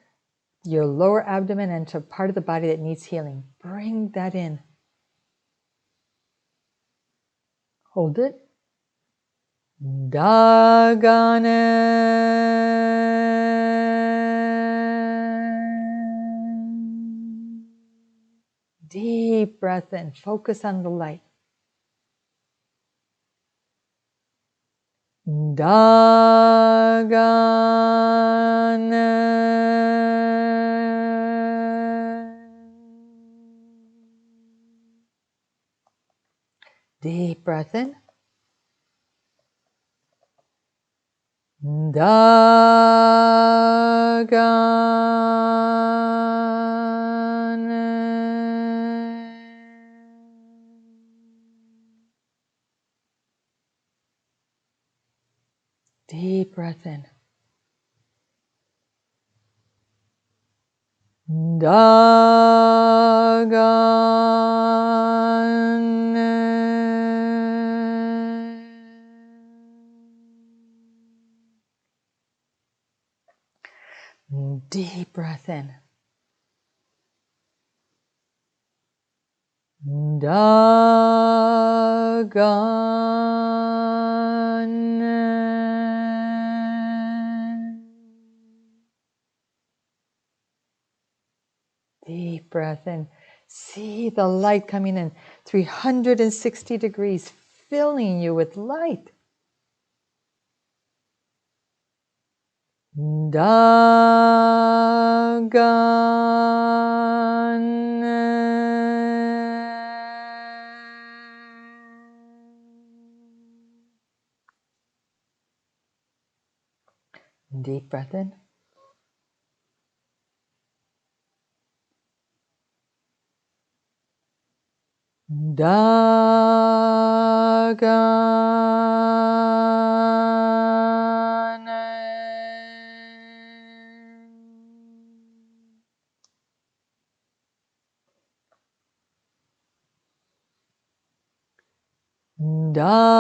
your lower abdomen and to part of the body that needs healing. Bring that in. Hold it. Dagana. Deep breath in. Focus on the light. Dagana. Deep breath in. Dagana. Deep breath in. Dagana. Deep breath in. Dagana. Deep breath in. See the light coming in 360 degrees, filling you with light. Dagana. Deep breath in. Dagana. Dagana.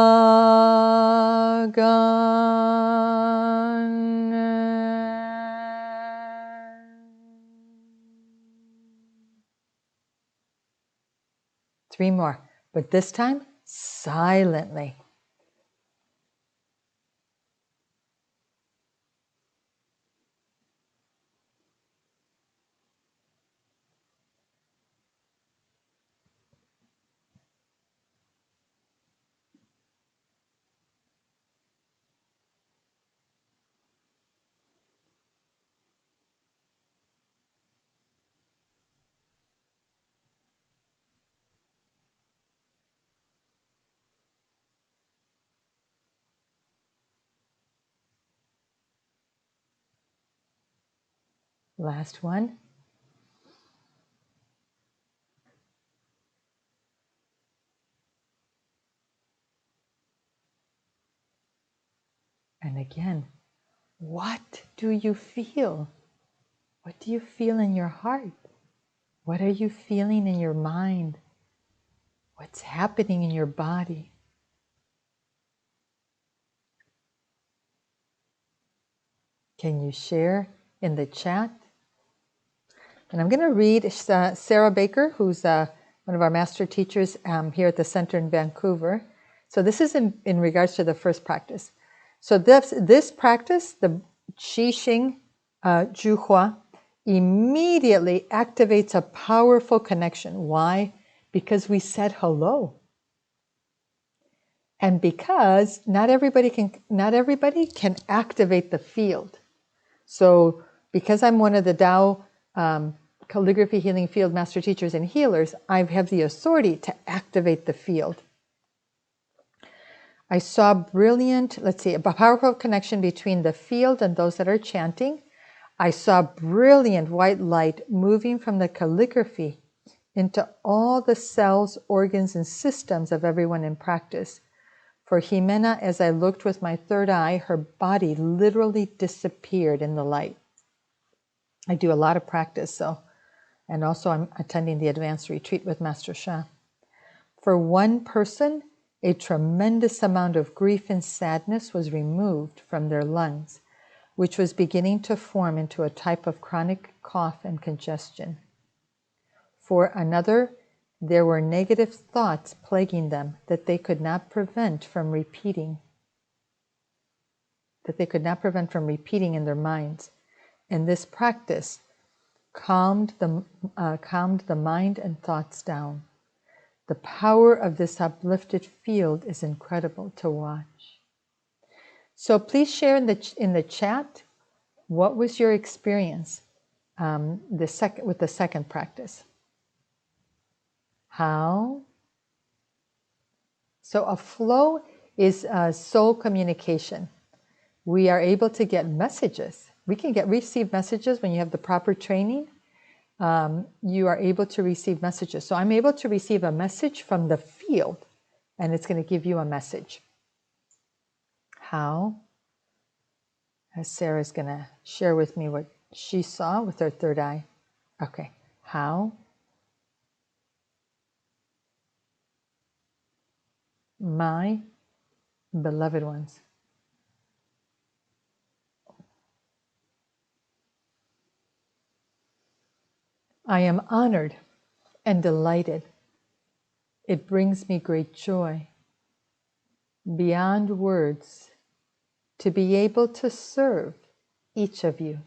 3 more, but this time silently. Last one. And again, what do you feel? What do you feel in your heart? What are you feeling in your mind? What's happening in your body? Can you share in the chat? And I'm going to read Sarah Baker, who's one of our master teachers here at the center in Vancouver. So this is in regards to the first practice. So this practice, the Qi Xing Zhu Hua, immediately activates a powerful connection. Why? Because we said hello. And because not everybody can activate the field. So because I'm one of the Tao calligraphy healing field master teachers and healers, I have the authority to activate the field. I saw a powerful connection between the field and those that are chanting. I saw brilliant white light moving from the calligraphy into all the cells, organs, and systems of everyone in practice. For Jimena, as I looked with my third eye, her body literally disappeared in the light. I do a lot of practice, so, and also I'm attending the advanced retreat with Master Sha. For one person, a tremendous amount of grief and sadness was removed from their lungs, which was beginning to form into a type of chronic cough and congestion. For another, there were negative thoughts plaguing them that they could not prevent from repeating, in their minds. And this practice calmed the mind and thoughts down. The power of this uplifted field is incredible to watch. So please share in the chat, what was your experience with the second practice? How? So a flow is soul communication. We are able to get messages. We can receive messages when you have the proper training. You are able to receive messages. So I'm able to receive a message from the field, and it's going to give you a message. How? As Sarah's going to share with me what she saw with her third eye. Okay. How? My beloved ones, I am honored and delighted. It brings me great joy, beyond words, to be able to serve each of you,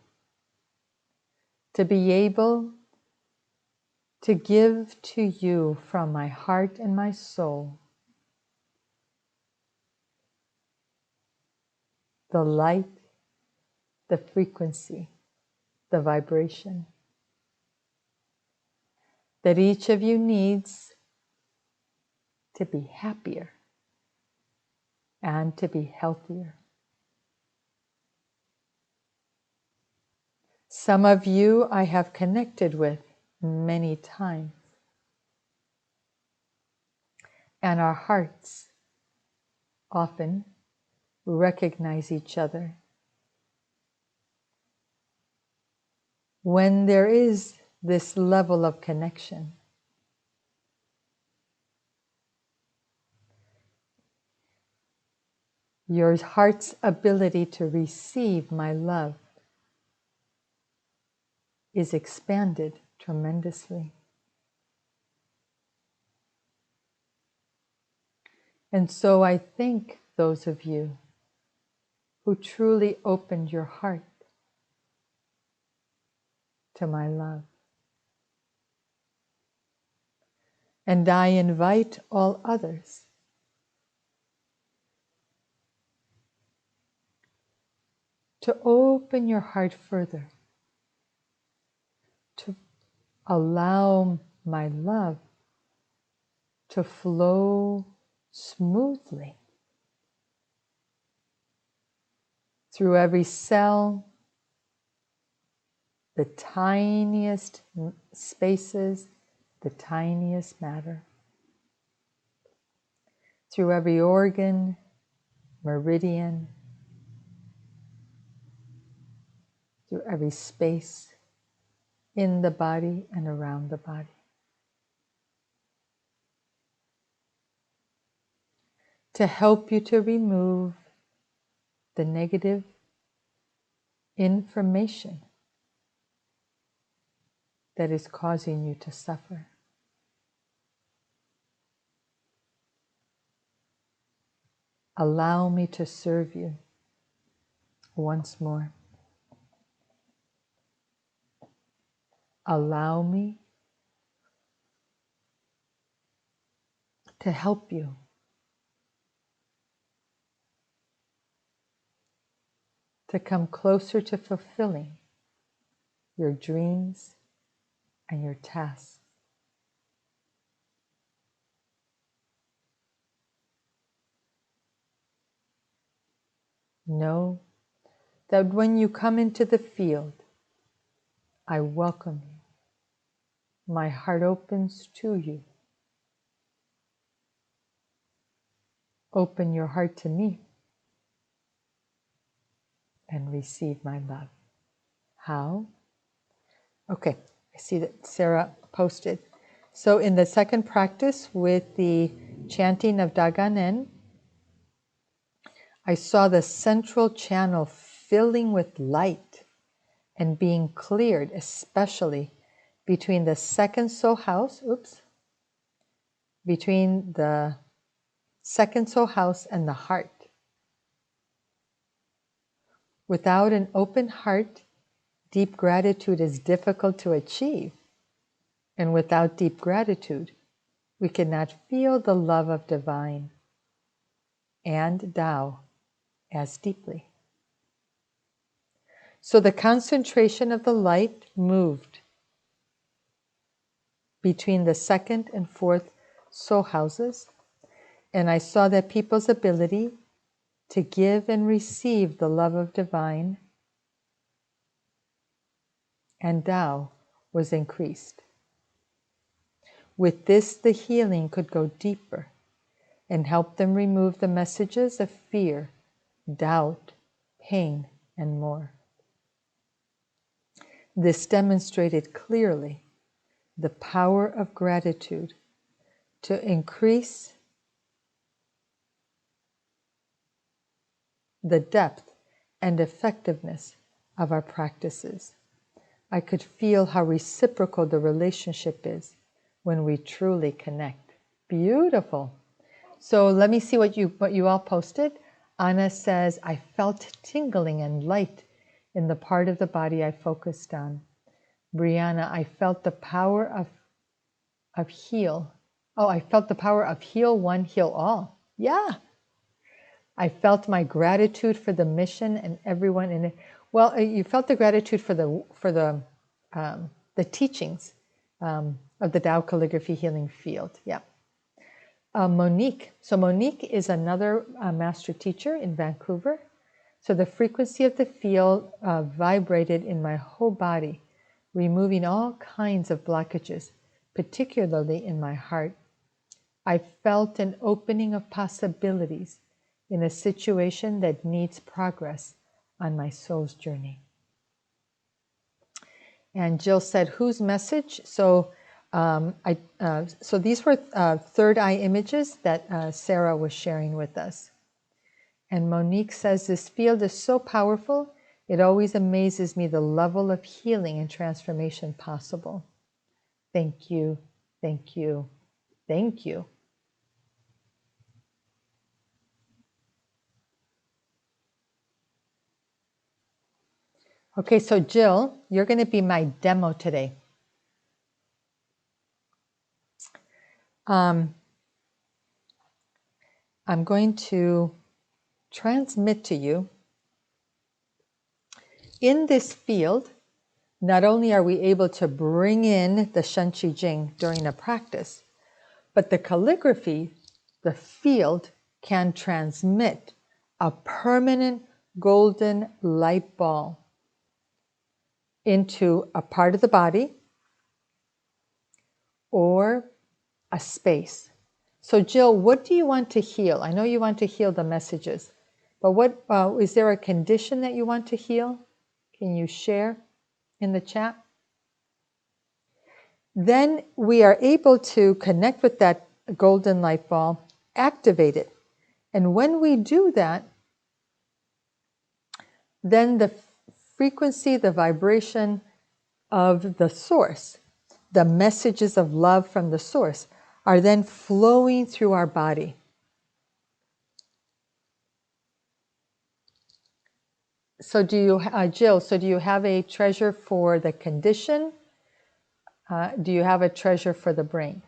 to be able to give to you from my heart and my soul the light, the frequency, the vibration that each of you needs to be happier and to be healthier. Some of you I have connected with many times, and our hearts often recognize each other. When there is this level of connection, your heart's ability to receive my love is expanded tremendously. And so I thank those of you who truly opened your heart to my love. And I invite all others to open your heart further, to allow my love to flow smoothly through every cell, the tiniest spaces, the tiniest matter, through every organ, meridian, through every space in the body and around the body. To help you to remove the negative information that is causing you to suffer. Allow me to serve you once more. Allow me to help you to come closer to fulfilling your dreams and your tasks. Know that when you come into the field, I welcome you. My heart opens to you. Open your heart to me and receive my love. How? Okay, I see that Sarah posted. So in the second practice with the chanting of Daganen, I saw the central channel filling with light and being cleared, especially between the second soul house, between the second soul house and the heart. Without an open heart, deep gratitude is difficult to achieve. And without deep gratitude, we cannot feel the love of divine and Tao as deeply. So the concentration of the light moved between the second and fourth soul houses, and I saw that people's ability to give and receive the love of divine and Tao was increased. With this, the healing could go deeper and help them remove the messages of fear, doubt, pain, and more. This demonstrated clearly the power of gratitude to increase the depth and effectiveness of our practices. I could feel how reciprocal the relationship is when we truly connect. Beautiful. So let me see what you all posted. Anna says, I felt tingling and light in the part of the body I focused on. Brianna, I felt the power of heal. Oh, I felt the power of heal one, heal all. Yeah. I felt my gratitude for the mission and everyone in it. Well, you felt the gratitude for the teachings of the Tao calligraphy healing field. Yeah. Monique. So Monique is another master teacher in Vancouver. So the frequency of the field vibrated in my whole body, removing all kinds of blockages, particularly in my heart. I felt an opening of possibilities in a situation that needs progress on my soul's journey. And Jill said, whose message? So so these were third eye images that Sarah was sharing with us. And Monique says, this field is so powerful, it always amazes me the level of healing and transformation possible. Thank you, thank you, thank you. Okay, so Jill, you're going to be my demo today. I'm going to transmit to you. In this field, not only are we able to bring in the Shen Qi Jing during a practice, but the calligraphy, the field, can transmit a permanent golden light ball into a part of the body or a space. So Jill, what do you want to heal? I know you want to heal the messages, but what is there a condition that you want to heal? Can you share in the chat? Then we are able to connect with that golden light ball, activate it. And when we do that, then the frequency, the vibration of the source, the messages of love from the source, are then flowing through our body. So do you, Jill, so do you have a treasure for the condition? Do you have a treasure for the brain?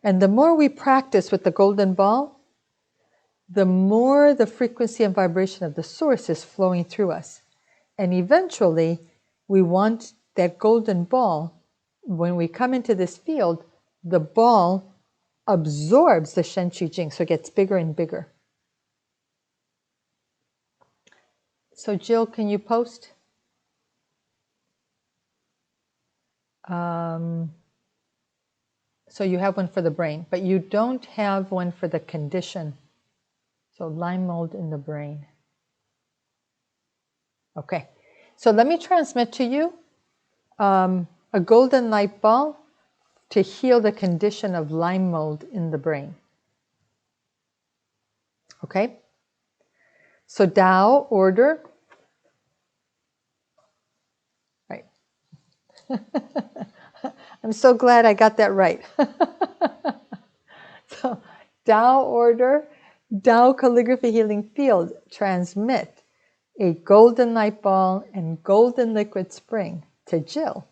And the more we practice with the golden ball, the more the frequency and vibration of the source is flowing through us. And eventually, we want that golden ball, when we come into this field, the ball absorbs the Shen Qi Jing, so it gets bigger and bigger. So Jill, can you post? So you have one for the brain, but you don't have one for the condition. So Lyme mold in the brain. Okay, so let me transmit to you a golden light ball to heal the condition of Lyme mold in the brain. Okay, so Tao order. Right. I'm so glad I got that right. So Tao order, Tao calligraphy healing field, transmit a golden light ball and golden liquid spring to Jill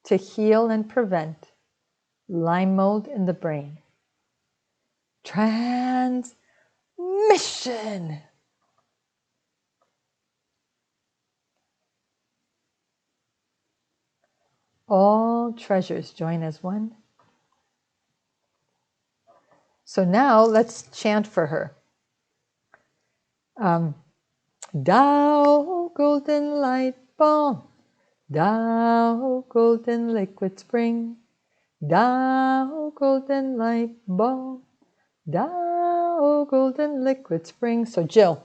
to heal and prevent Lyme mold in the brain. Transmission. All treasures join as one. So now let's chant for her. Tao golden light ball, Tao golden liquid spring, Tao golden light ball, Tao golden liquid spring. So Jill,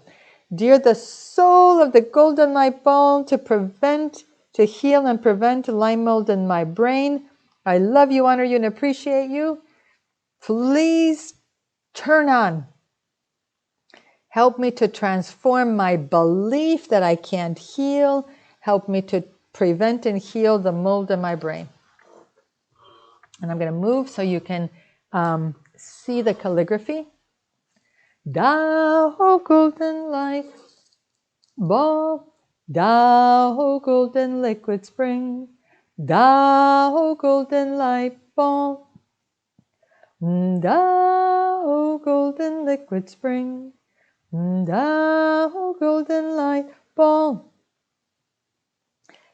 dear the soul of the golden light ball to heal and prevent Lyme mold in my brain, I love you, honor you, and appreciate you. Please turn on. Help me to transform my belief that I can't heal. Help me to prevent and heal the mold in my brain. And I'm going to move so you can see the calligraphy. Tao golden light ball, Tao golden liquid spring, Tao golden light ball, Tao golden liquid spring, Tao golden light ball,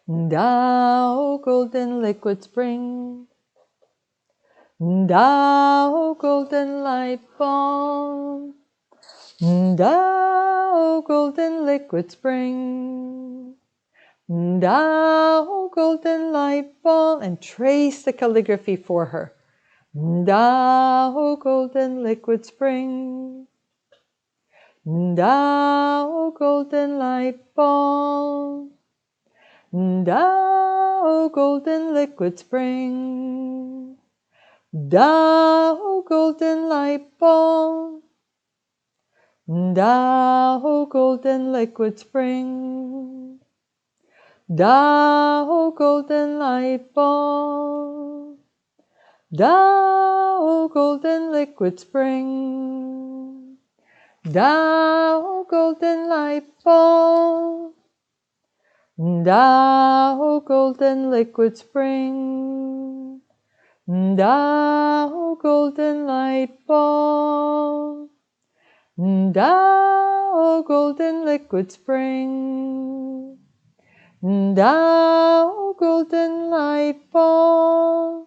Tao golden liquid spring, Tao golden light ball, Tao golden liquid spring, Tao golden light ball, and trace the calligraphy for her. Tao golden liquid spring, Tao golden light ball, Tao golden liquid spring, Tao golden light ball, Tao golden liquid spring, Tao golden light ball, Tao golden liquid spring, Tao golden light ball, Tao golden liquid spring, Tao golden light ball, Tao golden liquid spring, Tao golden light ball,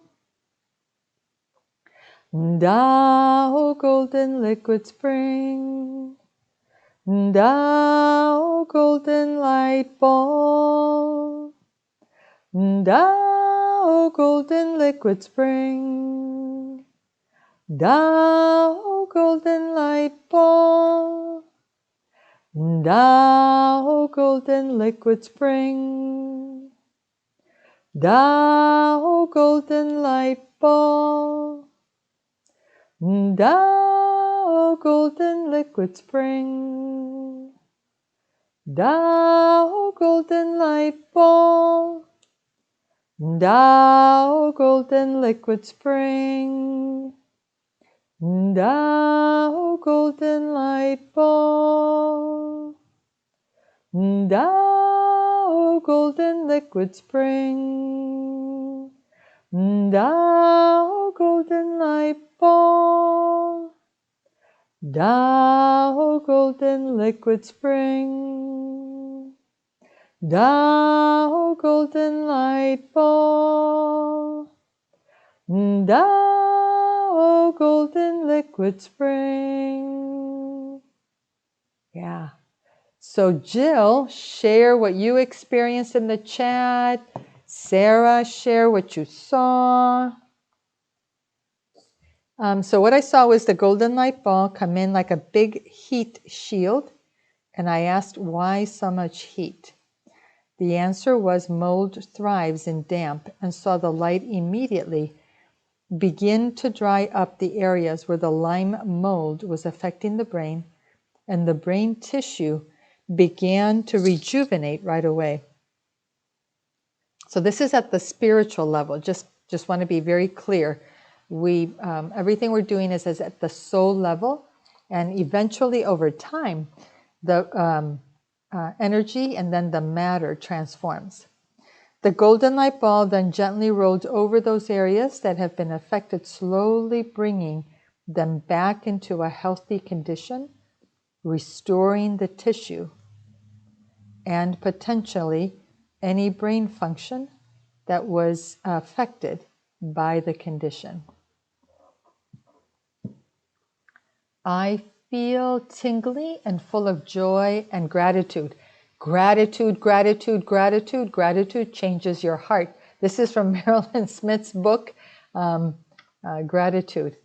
Tao golden liquid spring, Tao golden light ball, Tao golden liquid spring, Tao golden light ball, Tao golden liquid spring, Tao golden light ball, Tao golden liquid spring, Tao golden light ball, Tao golden liquid spring, Tao golden light ball, Tao golden liquid spring, Tao golden light ball, Tao golden liquid spring, Tao golden light ball, Tao golden liquid spring. Yeah. So Jill, share what you experienced in the chat. Sarah, share what you saw. So what I saw was the golden light ball come in like a big heat shield. And I asked, why so much heat? The answer was mold thrives in damp, and saw the light immediately begin to dry up the areas where the Lyme mold was affecting the brain, and the brain tissue began to rejuvenate right away. So this is at the spiritual level. Just want to be very clear. Everything we're doing is at the soul level, and eventually over time, the energy and then the matter transforms. The golden light ball then gently rolled over those areas that have been affected, slowly bringing them back into a healthy condition, restoring the tissue, and potentially any brain function that was affected by the condition. I feel tingly and full of joy and gratitude. Gratitude, gratitude, gratitude, gratitude changes your heart. This is from Marilyn Smith's book, Gratitude.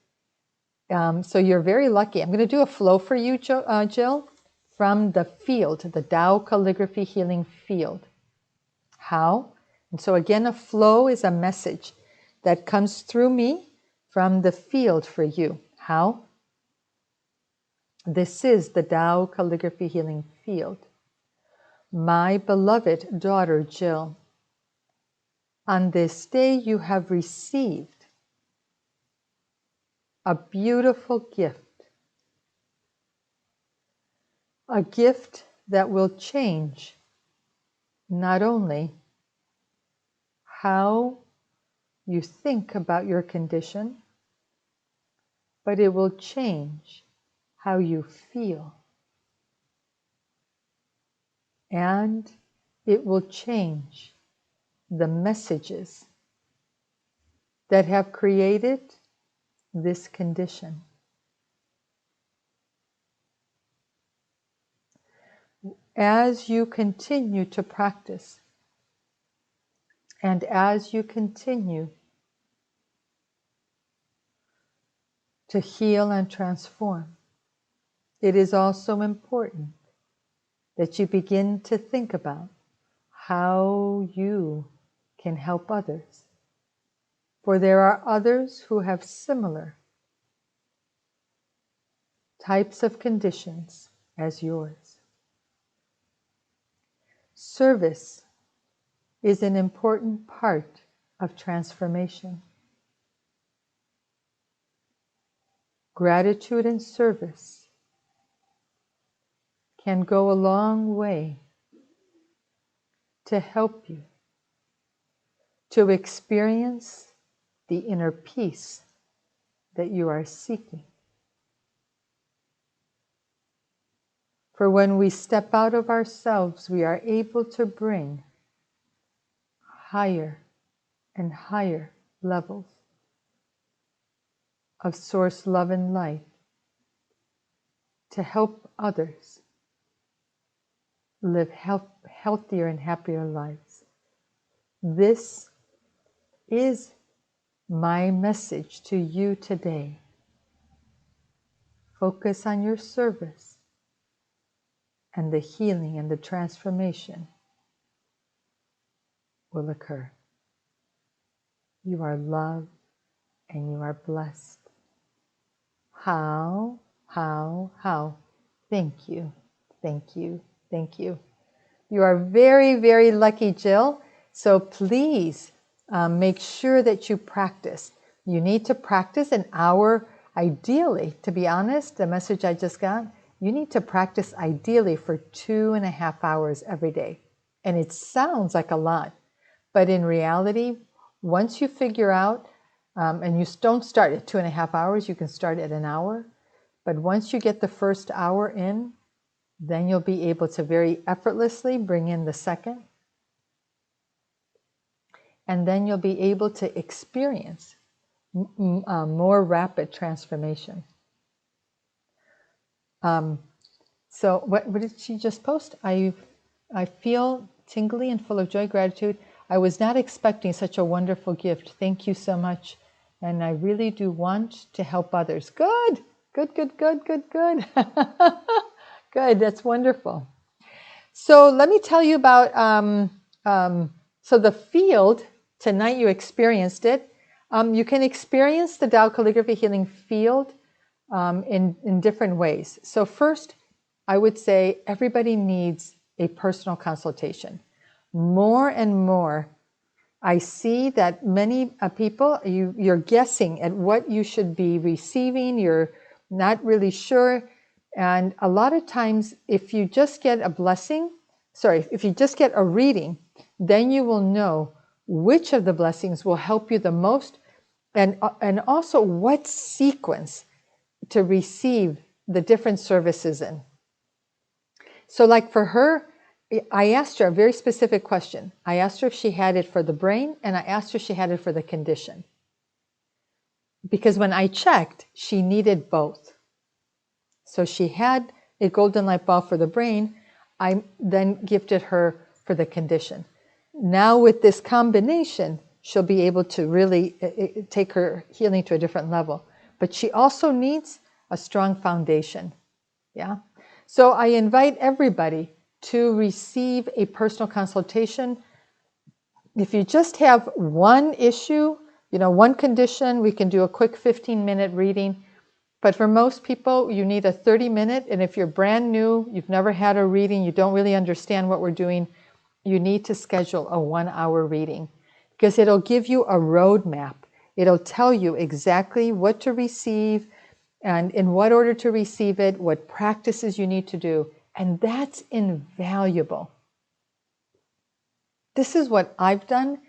So you're very lucky. I'm going to do a flow for you, Jill, from the field, the Tao Calligraphy Healing Field. How? And so again, a flow is a message that comes through me from the field for you. How? This is the Tao Calligraphy Healing Field. My beloved daughter, Jill, on this day you have received a beautiful gift. A gift that will change not only how you think about your condition, but it will change how you feel. And it will change the messages that have created this condition. As you continue to practice, and as you continue to heal and transform, it is also important that you begin to think about how you can help others. For there are others who have similar types of conditions as yours. Service is an important part of transformation. Gratitude and service can go a long way to help you to experience the inner peace that you are seeking. For when we step out of ourselves, we are able to bring higher and higher levels of source love and light to help others live healthier and happier lives. This is my message to you today. Focus on your service, and the healing and the transformation will occur. You are loved and you are blessed. How? Thank you, thank you, thank you. You are very, very lucky, Jill. So please make sure that you practice. You need to practice an hour, ideally, to be honest, the message I just got, you need to practice ideally for 2.5 hours every day. And it sounds like a lot, but in reality, once you figure out, and you don't start at 2.5 hours, you can start at an hour, but once you get the first hour in, then you'll be able to very effortlessly bring in the second, and then you'll be able to experience more rapid transformation. So what did she just post? I feel tingly and full of joy, gratitude. I was not expecting such a wonderful gift. Thank you so much. And I really do want to help others. Good, good, good, good, good, good. Good, that's wonderful. So let me tell you about, so the field, tonight you experienced it. You can experience the Tao Calligraphy Healing field in different ways. So first, I would say everybody needs a personal consultation. More and more, I see that many people, you're guessing at what you should be receiving. You're not really sure. And a lot of times, if you just get if you just get a reading, then you will know which of the blessings will help you the most, and also what sequence to receive the different services in. So like for her, I asked her a very specific question. I asked her if she had it for the brain, and I asked her if she had it for the condition. Because when I checked, she needed both. So she had a golden light ball for the brain. I then gifted her for the condition. Now with this combination, she'll be able to really take her healing to a different level. But she also needs a strong foundation. Yeah. So I invite everybody to receive a personal consultation. If you just have one issue, one condition, we can do a quick 15-minute reading. But for most people, you need a 30-minute. And if you're brand new, you've never had a reading, you don't really understand what we're doing, you need to schedule a 1-hour reading, because it'll give you a roadmap. It'll tell you exactly what to receive and in what order to receive it, what practices you need to do. And that's invaluable. This is what I've done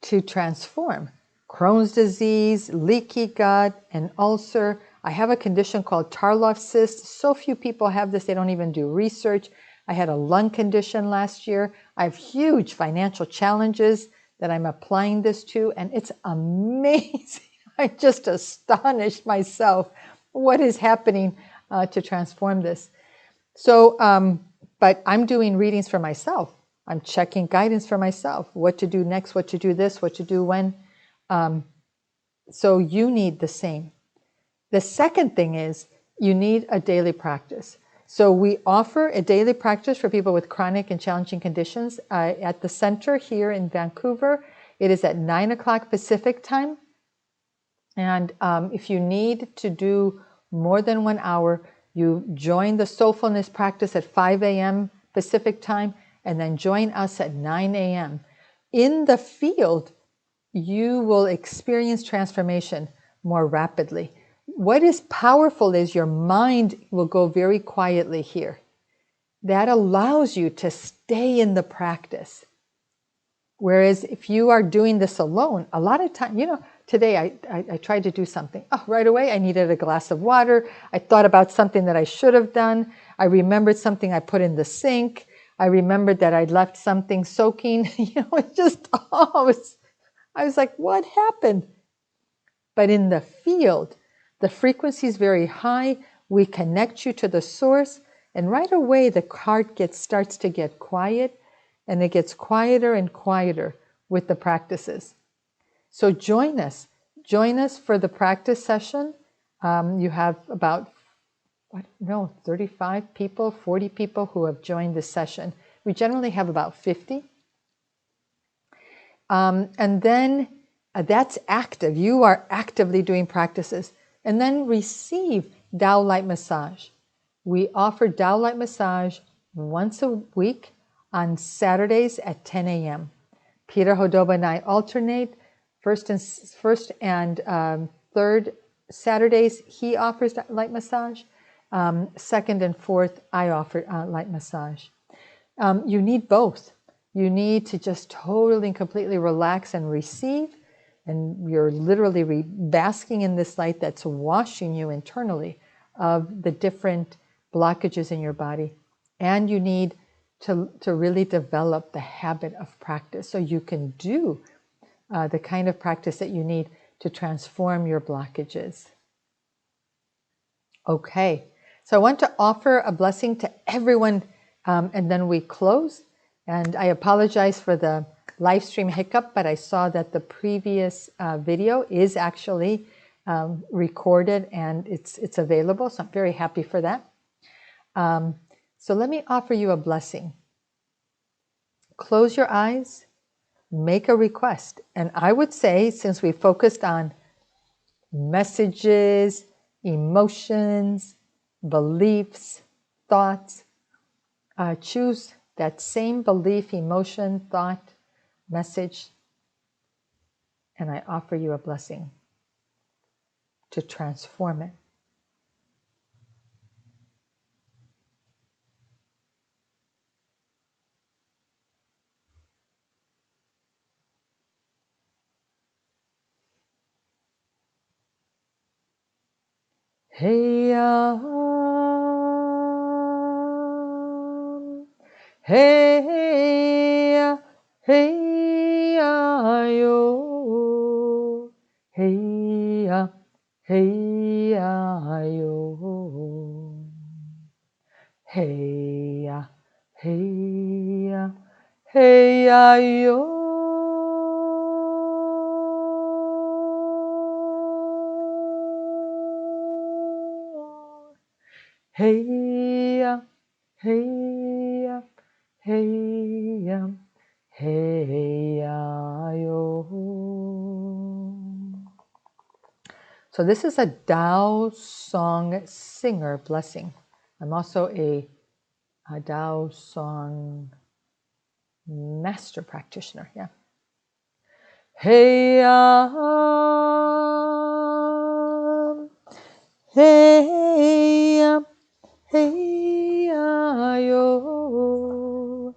to transform Crohn's disease, leaky gut, and ulcer. I have a condition called Tarlov cyst. So few people have this, they don't even do research. I had a lung condition last year. I have huge financial challenges that I'm applying this to, and it's amazing. I just astonished myself what is happening to transform this. So, but I'm doing readings for myself. I'm checking guidance for myself, what to do next, what to do this, what to do when. So you need the same. The second thing is you need a daily practice. So we offer a daily practice for people with chronic and challenging conditions at the center here in Vancouver. It is at 9 o'clock Pacific time. And if you need to do more than 1 hour, you join the soulfulness practice at 5 a.m. Pacific time, and then join us at 9 a.m. In the field, you will experience transformation more rapidly. What is powerful is your mind will go very quietly here. That allows you to stay in the practice. Whereas if you are doing this alone, a lot of time, today I tried to do something. Oh, right away I needed a glass of water. I thought about something that I should have done. I remembered something I put in the sink. I remembered that I'd left something soaking. It just, I was like, what happened? But in the field, the frequency is very high. We connect you to the source, and right away the heart starts to get quiet, and it gets quieter and quieter with the practices. So join us. Join us for the practice session. You have about 35 people, 40 people who have joined this session. We generally have about 50. And then that's active. You are actively doing practices. And then receive Tao Light Massage. We offer Tao Light Massage once a week on Saturdays at 10 a.m. Peter Hodoba and I alternate. First and third Saturdays, he offers light massage. Second and fourth, I offer light massage. You need both. You need to just totally and completely relax and receive. And you're literally basking in this light that's washing you internally of the different blockages in your body. And you need to really develop the habit of practice so you can do the kind of practice that you need to transform your blockages. Okay, So I want to offer a blessing to everyone, and then we close. And I apologize for the live stream hiccup, but I saw that the previous video is actually recorded and it's available. So I'm very happy for that. So let me offer you a blessing. Close your eyes, make a request. And I would say, since we focused on messages, emotions, beliefs, thoughts, choose that same belief, emotion, thought, message, and I offer you a blessing to transform it. Hey hey hey yo, hey hey yo, hey hey hey yo. Hey hey hey hey yo. So this is a Tao song singer blessing. I'm also a Tao song master practitioner. Yeah. Hey hey hey yo,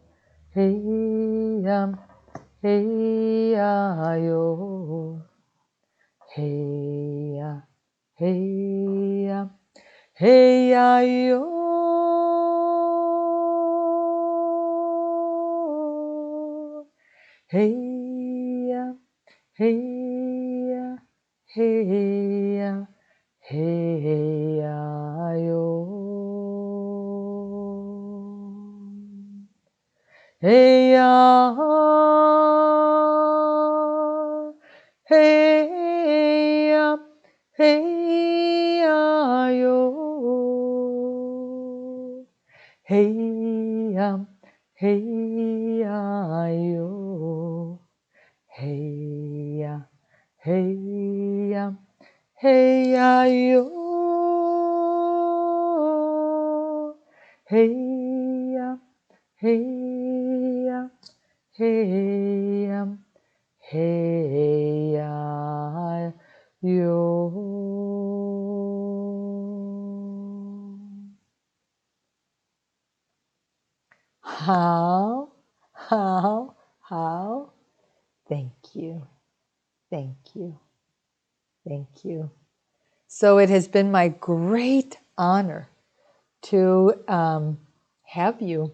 hey hey yo, hey hey hey yo, hey hey hey hey yo. Hey hey hey yo. Hey hey yo. Hey hey hey yo. Hey hey hey hey yo. How? Thank you. Thank you. Thank you. So it has been my great honor to have you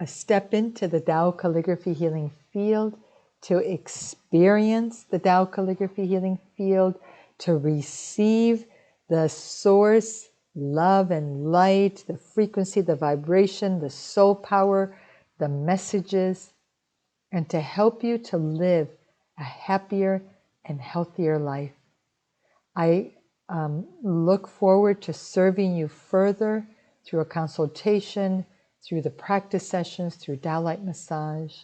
step into the Tao Calligraphy Healing field, to experience the Tao Calligraphy Healing field, to receive the source, love and light, the frequency, the vibration, the soul power, the messages, and to help you to live a happier and healthier life. I look forward to serving you further through a consultation, through the practice sessions, through Tao Light Massage.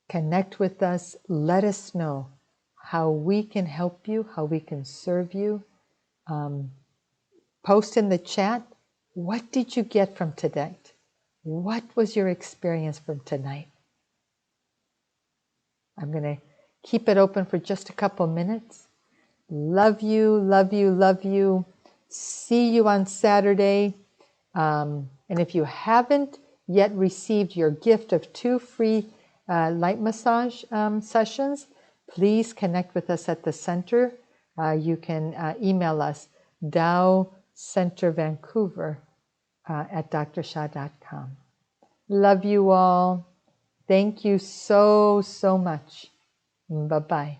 Connect with us. Let us know how we can help you, how we can serve you. Post in the chat, what did you get from tonight? What was your experience from tonight? I'm going to keep it open for just a couple minutes. Love you, love you, love you. See you on Saturday. And if you haven't yet received your gift of 2 free light massage sessions, please connect with us at the center. You can email us, dowcentervancouver@drsha.com. Love you all. Thank you so, so much. Bye-bye.